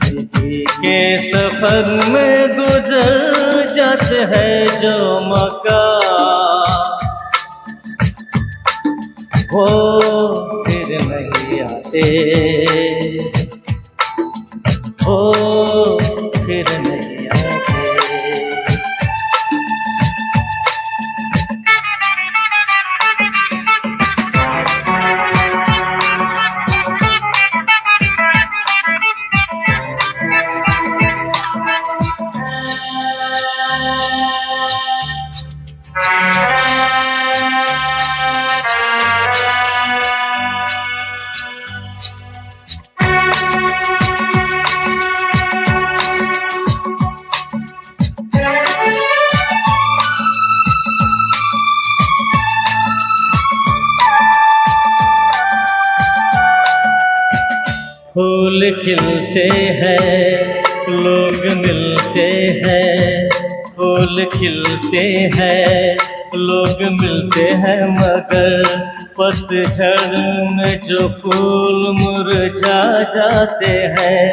जिंदगी के सफर में गुजर जाते हैं जो मकाम वो फिर नहीं आते, वो फिर नहीं आते। फूल खिलते हैं लोग मिलते हैं, फूल खिलते हैं लोग मिलते हैं, मगर पतझड़ में जो फूल मुरझा जाते हैं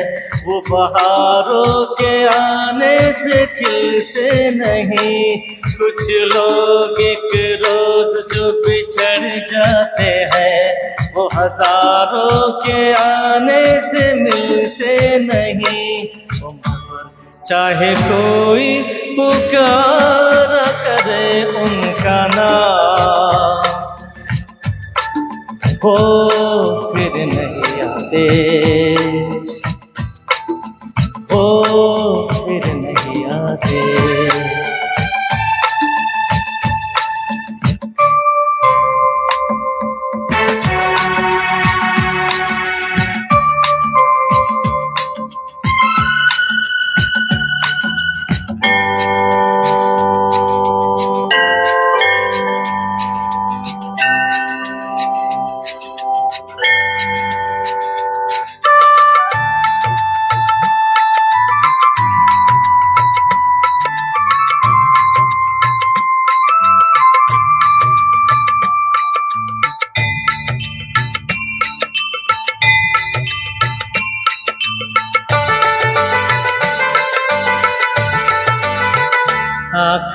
वो बहारों के आने से खिलते नहीं। कुछ लोग एक रोज जो बिछड़ जाते हैं वो हजारों के आने से मिलते नहीं। चाहे कोई पुकारा करे उनका नाम वो फिर नहीं आते, वो फिर नहीं आते।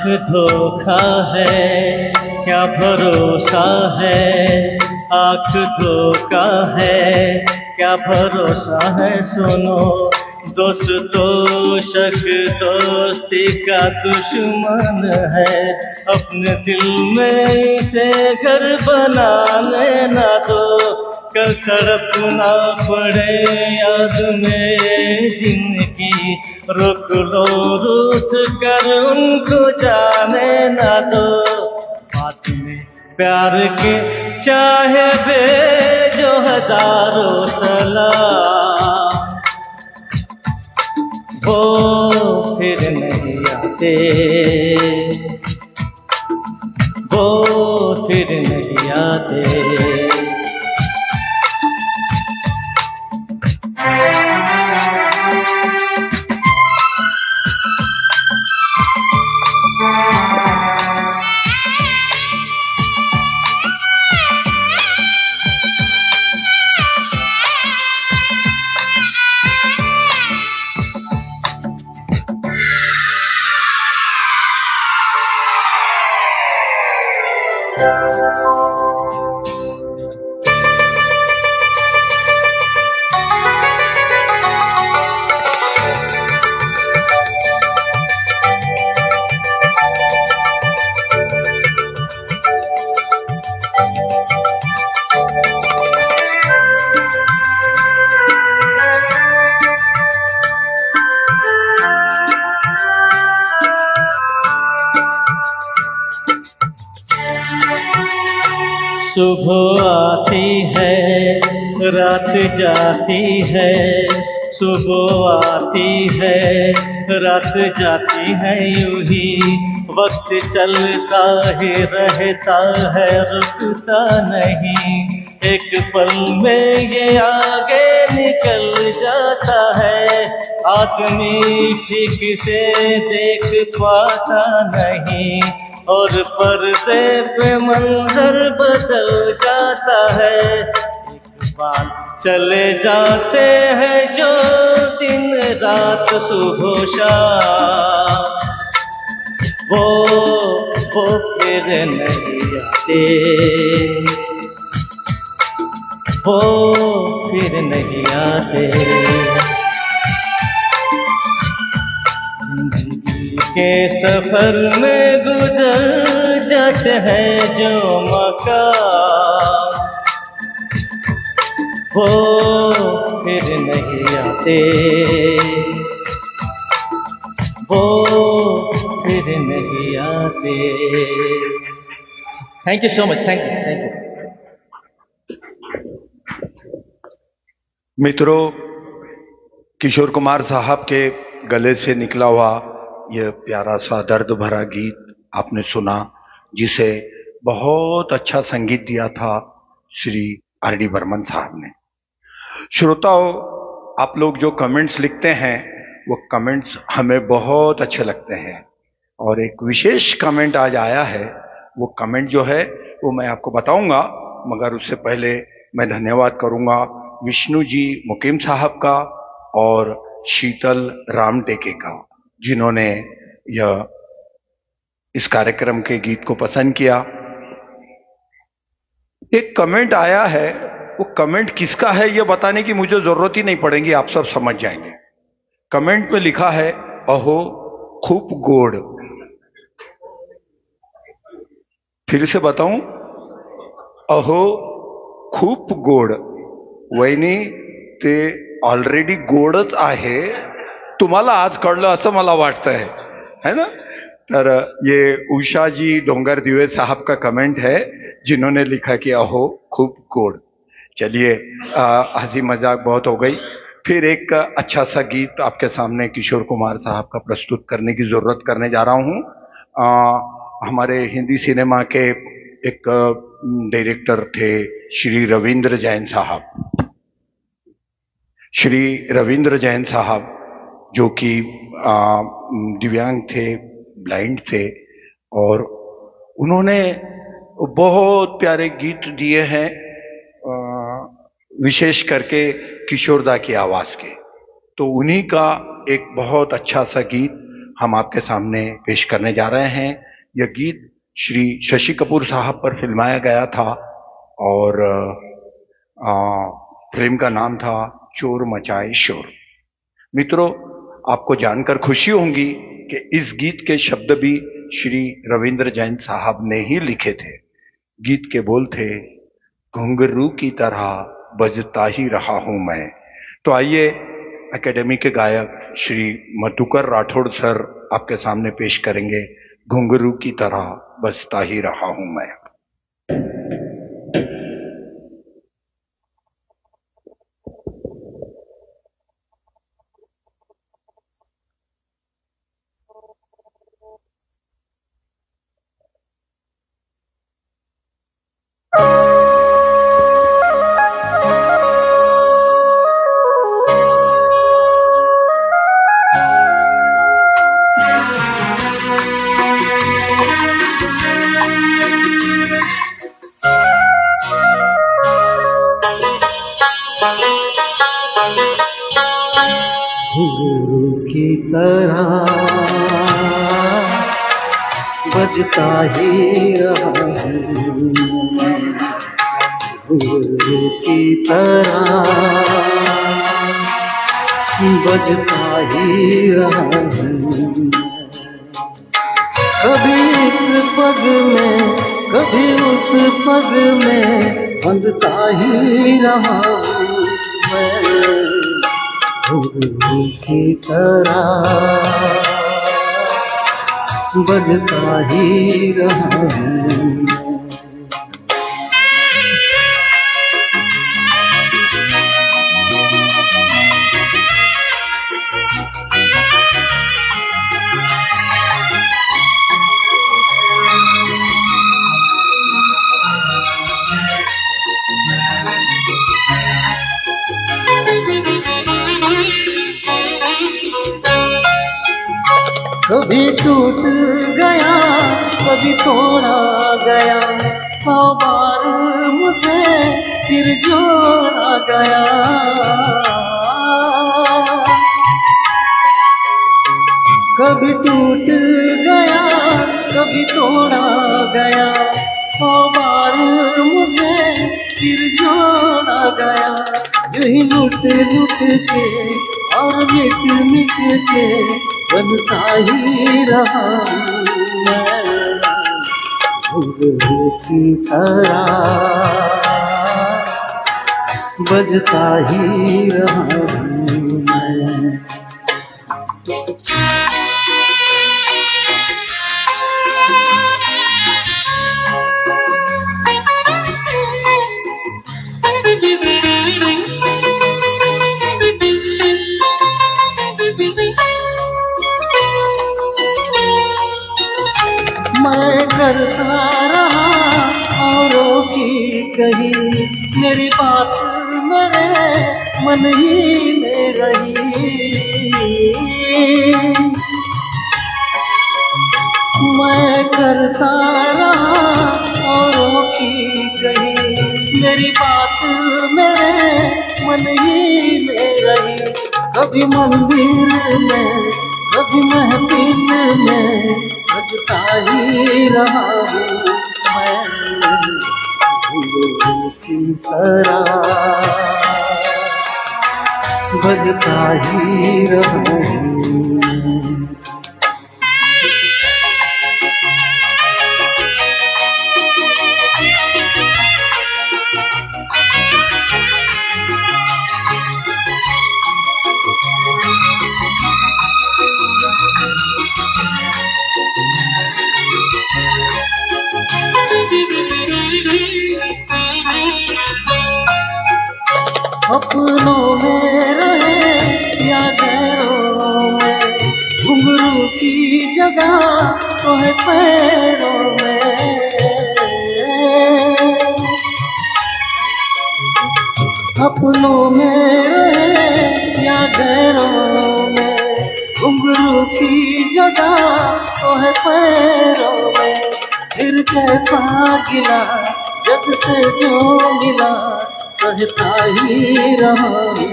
आँख धोखा है क्या भरोसा है, आँख धोखा है क्या भरोसा है। सुनो दोस्त तो शक दोस्ती का दुश्मन है, अपने दिल में इसे घर बनाने ना दो, कल तड़पना पड़े याद में जिंदगी। रोक लो रूठ कर उनको जाने ना दो, बात में प्यार के चाहे भेजो हजारों सलाम, वो फिर नहीं आते, वो फिर नहीं आते। सुबह आती है रात जाती है, सुबह आती है रात जाती है, यूं ही वक्त चलता ही रहता है, रुकता नहीं। एक पल में ये आगे निकल जाता है, आदमी ठीक से देख पाता नहीं, और पर्दे पे मंजर बदल जाता है। इकबाल चले जाते हैं जो दिन रात सुबह शाम, वो फिर नहीं आते, वो फिर नहीं आते। के सफर में गुजर जाते हैं जो मकाम, वो फिर नहीं आते, वो फिर नहीं आते। Thank you so much, thank you. मित्रों, किशोर कुमार साहब के गले से निकला हुआ यह प्यारा सा दर्द भरा गीत आपने सुना, जिसे बहुत अच्छा संगीत दिया था श्री आर.डी. बर्मन साहब ने। श्रोताओं, आप लोग जो कमेंट्स लिखते हैं वो कमेंट्स हमें बहुत अच्छे लगते हैं, और एक विशेष कमेंट आज आया है। वो कमेंट जो है वो मैं आपको बताऊंगा, मगर उससे पहले मैं धन्यवाद करूंगा विष्णु जी मुकीम साहब का और शीतल रामटेके का, जिन्होंने यह इस कार्यक्रम के गीत को पसंद किया। एक कमेंट आया है, वो कमेंट किसका है ये बताने की मुझे जरूरत ही नहीं पड़ेगी, आप सब समझ जाएंगे। कमेंट में लिखा है, अहो खूब गोड़। फिर से बताऊं, अहो खूप गोड. वहिनी ते ऑलरेडी गोडच आहे, तुम्हाला आज कळलं असं मला वाटतंय, है ना. तर ये उषा जी डोंगर दिवे साहब का कमेंट है, जिन्होंने लिखा कि अहो खूब गोड. चलिए हंसी मजाक बहुत हो गई. फिर एक अच्छा सा गीत आपके सामने किशोर कुमार साहब का प्रस्तुत करने की जरूरत करने जा रहा हूं. हमारे हिंदी सिनेमा के एक डायरेक्टर थे श्री रविंद्र जैन साहब. श्री रविंद्र जैन साहब जो कि दिव्यांग थे, ब्लाइंड थे, और उन्होंने बहुत प्यारे गीत दिए हैं, विशेष करके किशोरदा की आवाज के. तो उन्हीं का एक बहुत अच्छा सा गीत हम आपके सामने पेश करने जा रहे हैं। यह गीत श्री शशि कपूर साहब पर फिल्माया गया था और फिल्म का नाम था चोर मचाए शोर। मित्रों, आपको जानकर खुशी होगी कि इस गीत के शब्द भी श्री रविंद्र जैन साहब ने ही लिखे थे। गीत के बोल थे, घुंघरू की तरह बजता ही रहा हूं मैं। तो आइए एकेडमी के गायक श्री मधुकर राठौड़ सर आपके सामने पेश करेंगे, घुंघरू की तरह बजता ही रहा हूं मैं। घुंघरू की तरह बजता ही रहा हूँ मैं, घुंघरू की तरह बजता ही रहा हूँ। कभी इस पग में कभी उस पग में बंधता ही रहा हूँ मैं, घुंघरू की तरह बजता ही रहा हूँ। कभी टूट गया कभी तोड़ा गया, 100 बार मुझे फिर जोड़ा गया। कभी टूट गया कभी तोड़ा गया, 100 बार मुझे फिर जोड़ा गया। यूं ही लुट लुट के और मिट मिट के बनता ही रहा मैं, घुंघरू की तरह बजता ही रहा मैं। मैं करता रहा औरों की कही, मेरी बात मेरे मन ही में रही। मैं करता रहा औरों की कही, मेरी बात मेरे मन ही में रही। कभी मंदिर में कभी महफिल में बजता ही रहा हूँ मैं, घुंघरू की तरह बजता ही रहा हूँ। अपनों में रहे या गैरों में, घुंघरू की जगह तो है पैरों में। अपनों में रहे या गैरों में, घुंघरू की जगह तो है पैरों में। फिर कैसा गिला जग से जो मिला, सहता ही रहा हूँ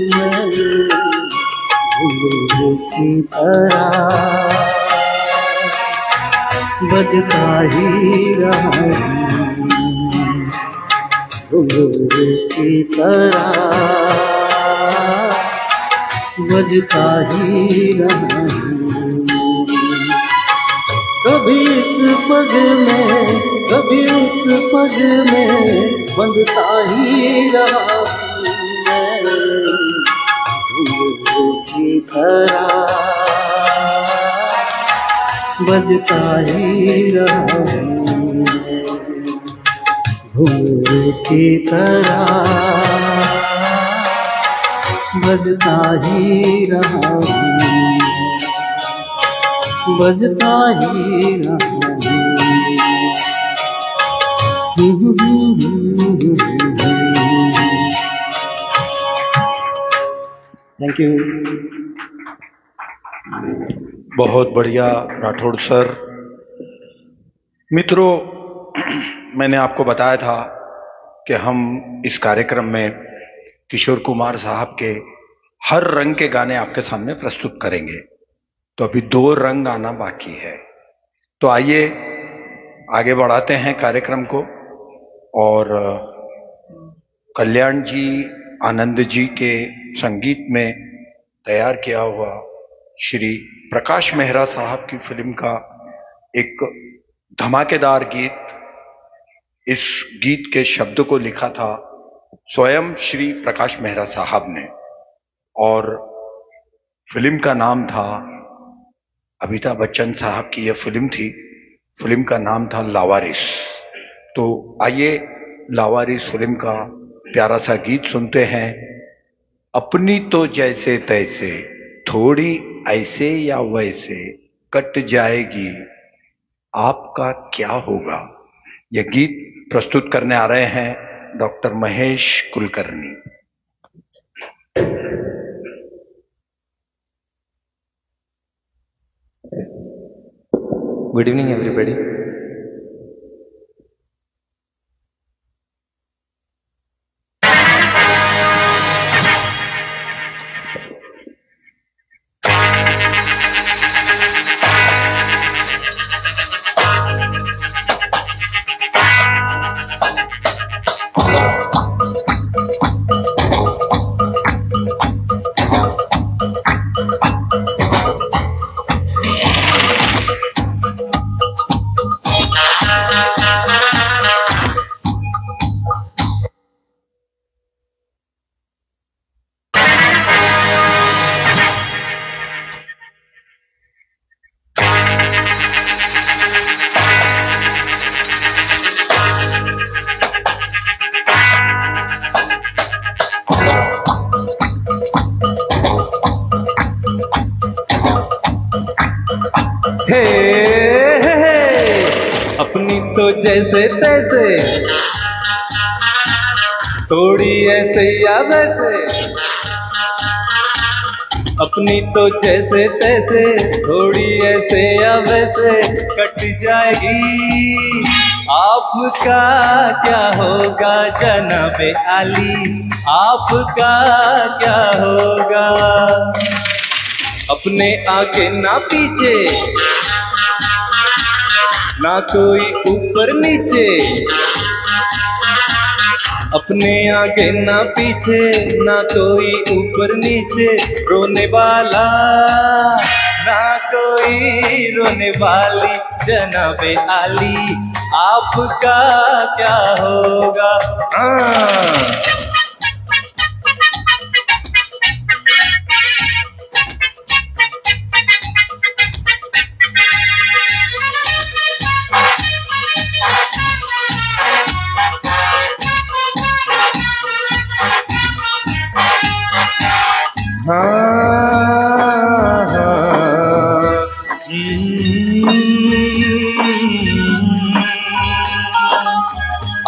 मैं, घुंघरू की तरह बजता ही रहा घुंघरू की तरह बजता ही रहा कभी इस पग में कभी उस पग में बंधता ही रहा मैं घुंघरू की तरह बजता ही रहा घुंघरू की तरह बजता ही रहा बजता ही रहा थैंक यू। बहुत बढ़िया राठौड़ सर। मित्रों, मैंने आपको बताया था कि हम इस कार्यक्रम में किशोर कुमार साहब के हर रंग के गाने आपके सामने प्रस्तुत करेंगे। तो अभी 2 रंग आना बाकी है। तो आइए आगे बढ़ाते हैं कार्यक्रम को। और कल्याण जी आनंद जी के संगीत में तैयार किया हुआ श्री प्रकाश मेहरा साहब की फिल्म का एक धमाकेदार गीत, इस गीत के शब्द को लिखा था स्वयं श्री प्रकाश मेहरा साहब ने, और फिल्म का नाम था, अमिताभ बच्चन साहब की यह फिल्म थी, फिल्म का नाम था लावारिस। तो आइए लावारिस फिल्म का प्यारा सा गीत सुनते हैं। अपनी तो जैसे तैसे थोड़ी ऐसे या वैसे कट जाएगी, आपका क्या होगा। यह गीत प्रस्तुत करने आ रहे हैं doctor Mahesh Kulkarni. Good evening, everybody. अपनी तो जैसे तैसे थोड़ी ऐसे या वैसे, अपनी तो जैसे तैसे थोड़ी ऐसे या वैसे कट जाएगी, आपका क्या होगा जनाबे आली, आपका क्या होगा। अपने आगे ना पीछे ना कोई ऊपर नीचे, अपने आगे ना पीछे ना कोई ऊपर नीचे, रोने वाला ना कोई रोने वाली, जनाबे आली आपका क्या होगा।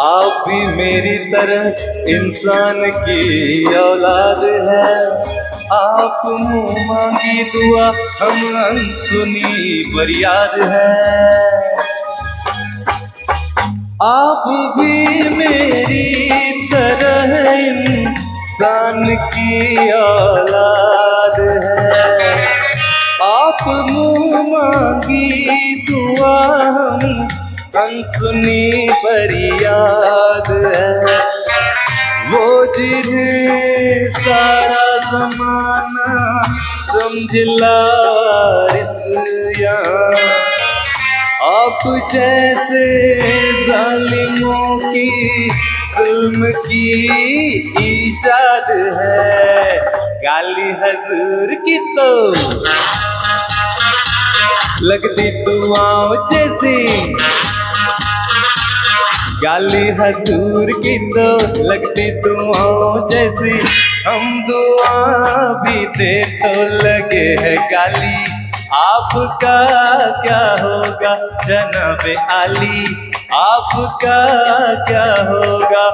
आप भी मेरी तरह इंसान की औलाद है, आप मुँह मांगी दुआ हम अनसुनी फरियाद है। आप भी मेरी तरह इंसान की औलाद है, आप आप मुंह मांगी दुआ हम अनसुनी पर याद है, वो जिन्हें सारा जमाना समझ लारिस यहाँ, आप जैसे जालिमों की जुल्म की इजाद है। गाली हजूर की तो लगती दुआओं जैसी, गाली हजूर की तो लगती दुआओं जैसी, हम दुआ भी दे तो लगे है गाली। आपका क्या होगा जनाब आली, आपका क्या होगा।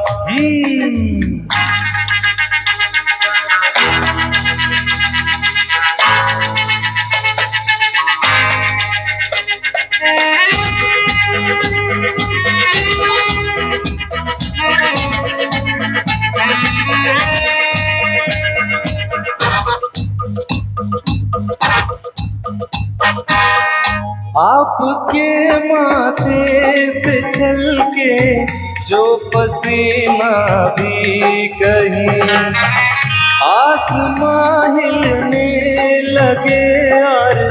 आपके माथे से छलके जो पसीना भी कहीं, आसमां हिलने लगे और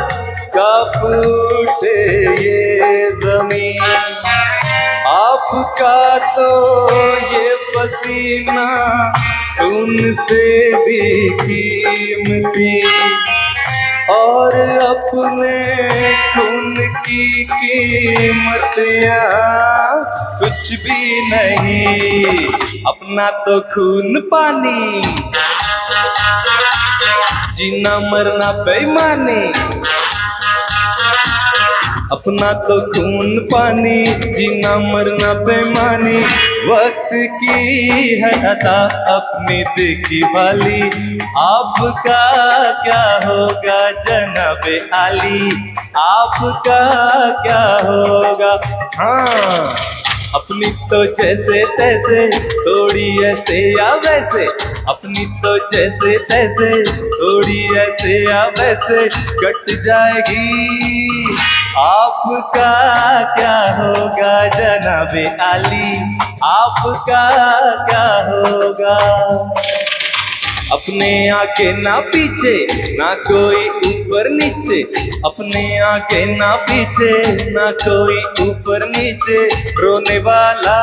कांप उठे ये जमीन। आपका तो ये पसीना उनसे भी कीमती, और अपने खून की कीमत यहाँ कुछ भी नहीं। अपना तो खून पानी, जीना मरना बेईमानी। अपना तो खून पानी, जीना मरना बेईमानी। वक्त की है अदा अपनी देखी वाली, आपका क्या होगा जनाबे आली, आपका क्या होगा। हाँ, अपनी तो जैसे तैसे, थोड़ी ऐसे या वैसे, अपनी तो जैसे तैसे, थोड़ी ऐसे या वैसे कट जाएगी। आपका क्या होगा जनाबे आली, आपका क्या होगा। अपने आगे ना पीछे, ना कोई ऊपर नीचे, अपने आगे ना पीछे, ना कोई ऊपर नीचे। रोने वाला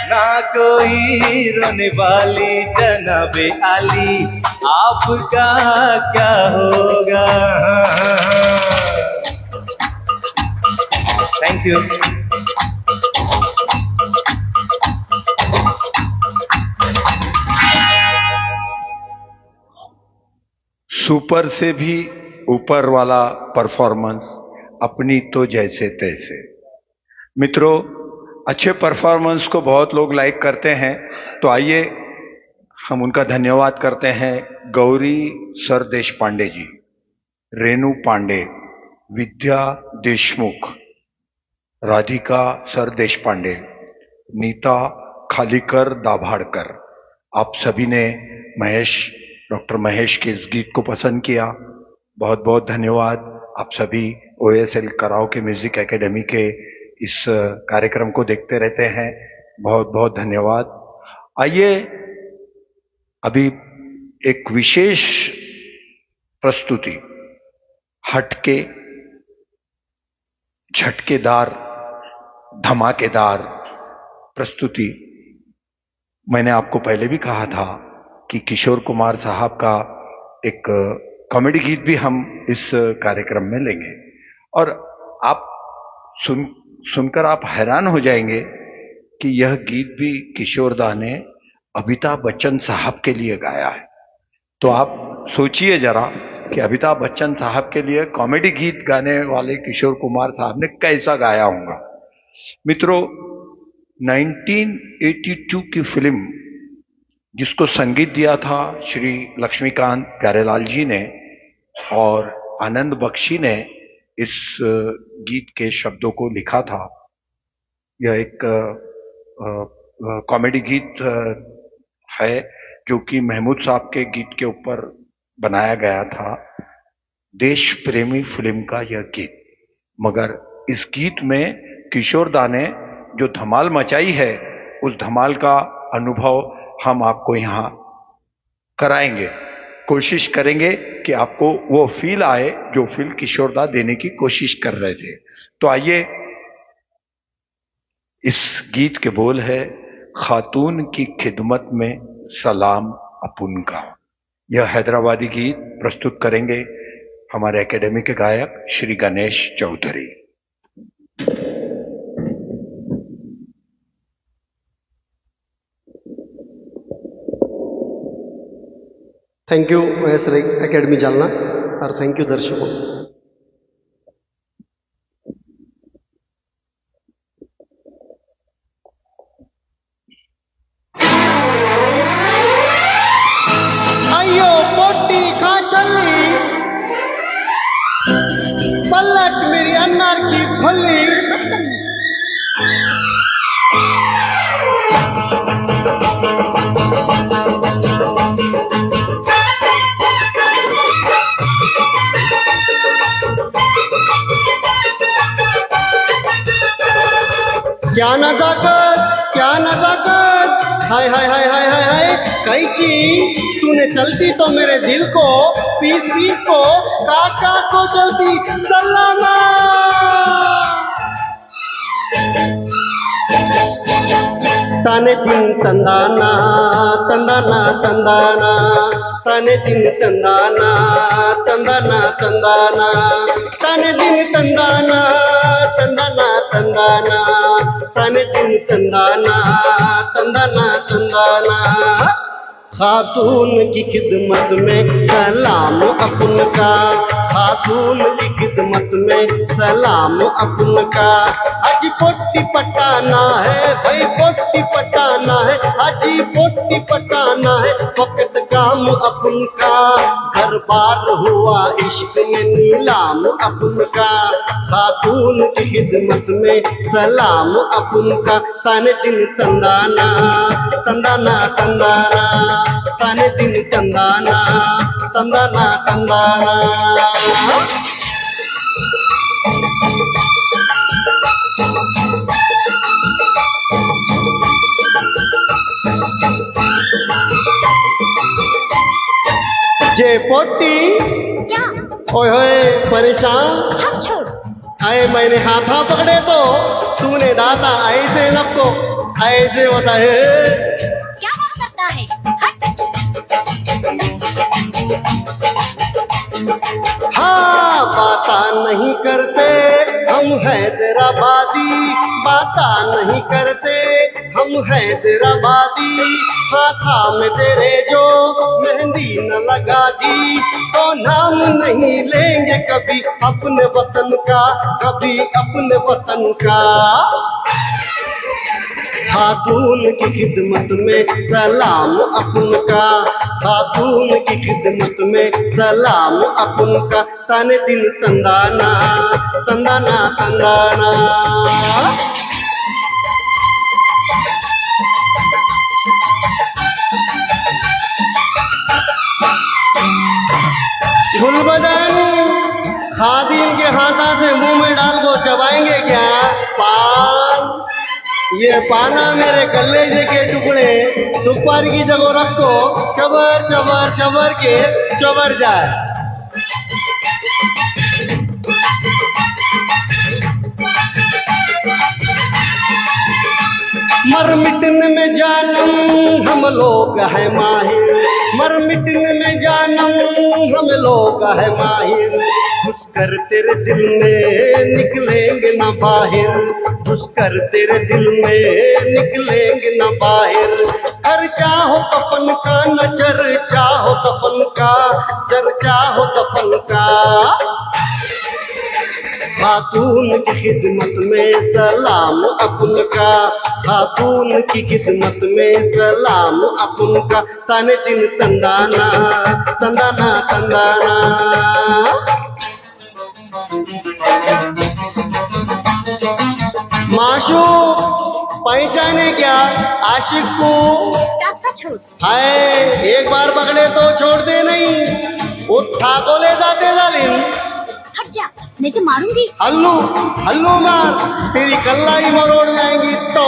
ना कोई रोने वाली जनाबे आली, आपका क्या होगा। Thank you. सुपर से भी ऊपर वाला परफॉर्मेंस, अपनी तो जैसे तैसे। मित्रों, अच्छे परफॉर्मेंस को बहुत लोग लाइक करते हैं, तो आइए हम उनका धन्यवाद करते हैं। गौरी सर देशपांडे जी, रेणु पांडे, विद्या देशमुख, राधिका सर देशपांडे, नीता खालीकर दाभाड़कर। आप सभी ने डॉक्टर महेश के इस गीत को पसंद किया, बहुत बहुत धन्यवाद। आप सभी OSL कराओके म्यूजिक एकेडमी के इस कार्यक्रम को देखते रहते हैं, बहुत बहुत धन्यवाद। आइए अभी एक विशेष प्रस्तुति, हटके, झटकेदार, धमाकेदार प्रस्तुति। मैंने आपको पहले भी कहा था कि किशोर कुमार साहब का एक कॉमेडी गीत भी हम इस कार्यक्रम में लेंगे, और आप सुनकर आप हैरान हो जाएंगे कि यह गीत भी किशोर दा ने अमिताभ बच्चन साहब के लिए गाया है। तो आप सोचिए जरा कि अमिताभ बच्चन साहब के लिए कॉमेडी गीत गाने वाले किशोर कुमार साहब ने कैसा गाया होगा। मित्रों, 1982 की फिल्म जिसको संगीत दिया था श्री लक्ष्मीकांत प्यारेलाल जी ने, और आनंद बख्शी ने इस गीत के शब्दों को लिखा था। यह एक कॉमेडी गीत है जो कि महमूद साहब के गीत के ऊपर बनाया गया था। देश प्रेमी फिल्म का यह गीत। मगर इस गीत में किशोर दा ने जो धमाल मचाई है, उस धमाल का अनुभव हम आपको यहां कराएंगे। कोशिश करेंगे कि आपको वो फील आए जो फील किशोर दा देने की कोशिश कर रहे थे। तो आइए, इस गीत के बोल है, खातून की खिदमत में सलाम अपुन का। यह हैदराबादी गीत प्रस्तुत करेंगे हमारे एकेडमी के गायक Shri Ganesh Chaudhary. Thank you Mahesh academy Jalna और थैंक यू दर्शकों। अयो पोटी खा चली पलट मेरी अनार की फली। क्या नजाकत, हाय हाय हाय हाय हाय हाय। कैची तूने चलती तो मेरे दिल को पीस पीस को काट काट को चलती सलामा। ताने दिन तंदाना तंदाना तंदाना, ताने दिन तंदाना तंदाना तंदाना, ताने दिन तंदाना तंदाना तंदाना, ताने दिन तंदाना तंदाना तंदाना। खातून की खिदमत में सलाम अपन का, खातून की खिदमत में सलाम अपन का। अजी पोटी पटाना है भाई, पोटी पटाना है, अजी पोटी पटाना है, वक्त काम अपन का। घर बार हुआ इश्क में नीलाम अपन का, खातून की खिदमत में सलाम अपन का। ताने दिन तंदाना तंदाना तंदाना, ताने दिन तंदाना तंदाना तंदाना। जे पोटी क्या? ओए होए परेशान, हाथ छोड़। आए मैंने हाथा पकड़े तो तूने दाता ऐसे नको ऐसे होता है। क्या बात करता है? हट। हाँ बाता नहीं करते हम हैदराबादी, बाता नहीं करते हम हैदराबादी। हाथा में तेरे जो मेहंदी न लगा दी, तो नाम नहीं लेंगे कभी अपने वतन का, कभी अपने वतन का। खातून की खिदमत में सलाम अपन का, खातून की खिदमत में सलाम अपन का। ताने दिन तंदाना तंदाना तंदाना। गुलबदन खादिम के हाथा से मुंह में डाल को चबाएंगे क्या? पान, ये पाना मेरे कलेजे के टुकड़े सुपारी की जगह रखो, चबर चबर चबर के चबर जाए। मर मिटने में जानम हम लोग है माहिर, मर मिटने में जानम हम लोग है माहिर। घुसकर तेरे दिल में निकलेंगे ना बाहर, घुसकर तेरे दिल में निकलेंगे ना बाहर। कर चाहो कफन का न चर चाहो दफन का, चर चाहो दफन का। खातून की खिदमत में सलाम अपन का, खातून की खिदमत में सलाम अपन का। ताने दिन तंदाना तंदाना तंदाना। माशूक पहचाने क्या आशिक को? रास्ता छोड़। हाय एक बार पकड़े तो छोड़ते नहीं, उठा को ले जाते जालिम, हट जा, नहीं तो मारूंगी। हल्लू हल्लू मार, तेरी कलाई मरोड़ जाएंगी तो।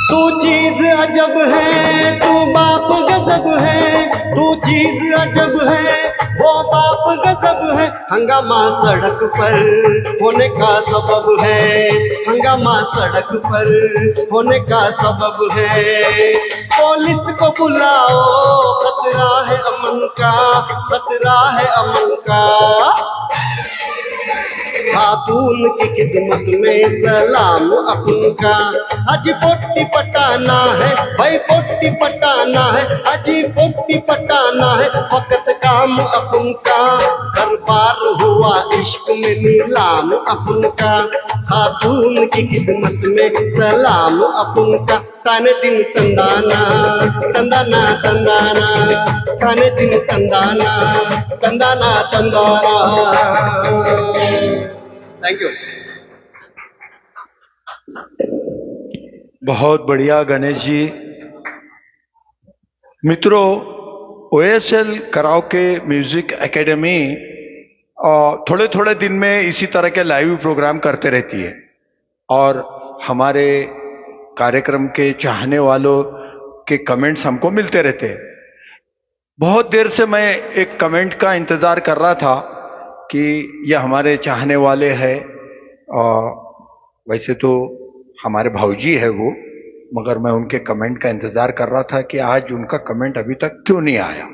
तू चीज अजब है, तू बाप गजब है, तू चीज अजब है, वो बाप गजब है। हंगामा सड़क पर होने का सबब है, हंगामा सड़क पर होने का सबब है। पुलिस को बुलाओ, खतरा है अमन का, खतरा है अमन का। खातून की खिदमत में सलाम अपन का। अजी पोटी पटाना है भाई, पोटी पटाना है, अजी पोटी पटाना है, वक्त काम अपन का। हर बार हुआ इश्क में नीलाम अपन का, खातून की खिदमत में सलाम अपन का। ताने दिन तंदाना तंदाना तंदाना, ताने दिन तंदाना तंदाना तंदाना। Thank you. बहुत बढ़िया गणेश जी। मित्रों, ओएसएल कराओके म्यूजिक एकेडमी थोड़े थोड़े दिन में इसी तरह के लाइव प्रोग्राम करते रहती है और हमारे कार्यक्रम के चाहने वालों के कमेंट्स हमको मिलते रहते हैं। बहुत देर से मैं एक कमेंट का इंतज़ार कर रहा था कि यह हमारे चाहने वाले हैं, वैसे तो हमारे भाऊजी है वो, मगर मैं उनके कमेंट का इंतज़ार कर रहा था कि आज उनका कमेंट अभी तक क्यों नहीं आया।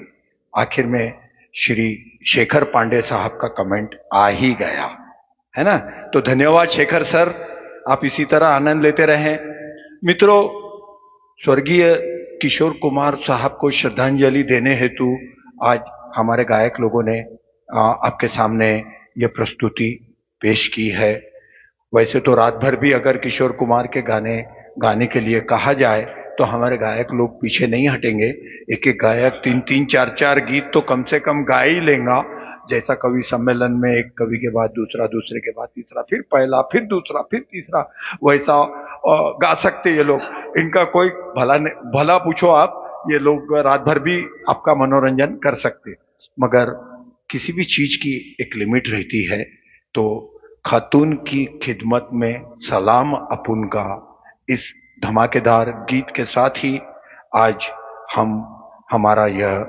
आखिर में श्री शेखर पांडे साहब का कमेंट आ ही गया, है ना। तो धन्यवाद शेखर सर, आप इसी तरह आनंद लेते रहें। मित्रों, स्वर्गीय किशोर कुमार साहब को श्रद्धांजलि देने हेतु आज हमारे गायक लोगों ने आपके सामने ये प्रस्तुति पेश की है। वैसे तो रात भर भी अगर किशोर कुमार के गाने गाने के लिए कहा जाए तो हमारे गायक लोग पीछे नहीं हटेंगे। एक एक गायक 3-3, 4-4 गीत तो कम से कम गा ही लेगा। जैसा कवि सम्मेलन में एक कवि के बाद दूसरा, दूसरे के बाद तीसरा, फिर पहला, फिर दूसरा, फिर तीसरा, वैसा गा सकते ये लोग। इनका कोई भला पूछो आप, ये लोग रात भर भी आपका मनोरंजन कर सकते। मगर किसी भी चीज की एक लिमिट रहती है। तो खातून की खिदमत में सलाम अपुन का इस धमाकेदार गीत के साथ ही आज हम हमारा यह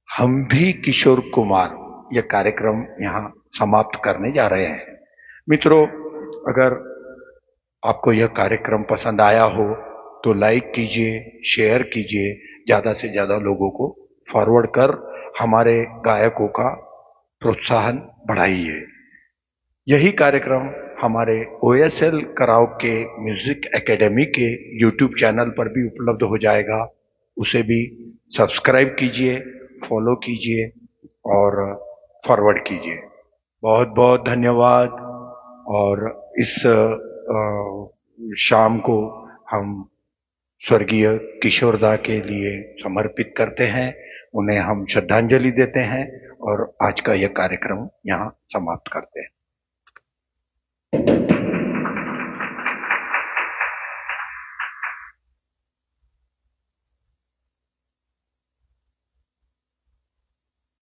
हम भी किशोर कुमार यह कार्यक्रम यहाँ समाप्त करने जा रहे हैं। मित्रों, अगर आपको यह कार्यक्रम पसंद आया हो तो लाइक कीजिए, शेयर कीजिए, ज्यादा से ज्यादा लोगों को फॉरवर्ड कर हमारे गायकों का प्रोत्साहन बढ़ाइए। यही कार्यक्रम हमारे ओएसएल कराओके म्यूजिक एकेडमी के यूट्यूब चैनल पर भी उपलब्ध हो जाएगा। उसे भी सब्सक्राइब कीजिए, फॉलो कीजिए और फॉरवर्ड कीजिए। बहुत बहुत धन्यवाद। और इस शाम को हम स्वर्गीय किशोरदा के लिए समर्पित करते हैं, उन्हें हम श्रद्धांजलि देते हैं और आज का यह कार्यक्रम यहाँ समाप्त करते हैं।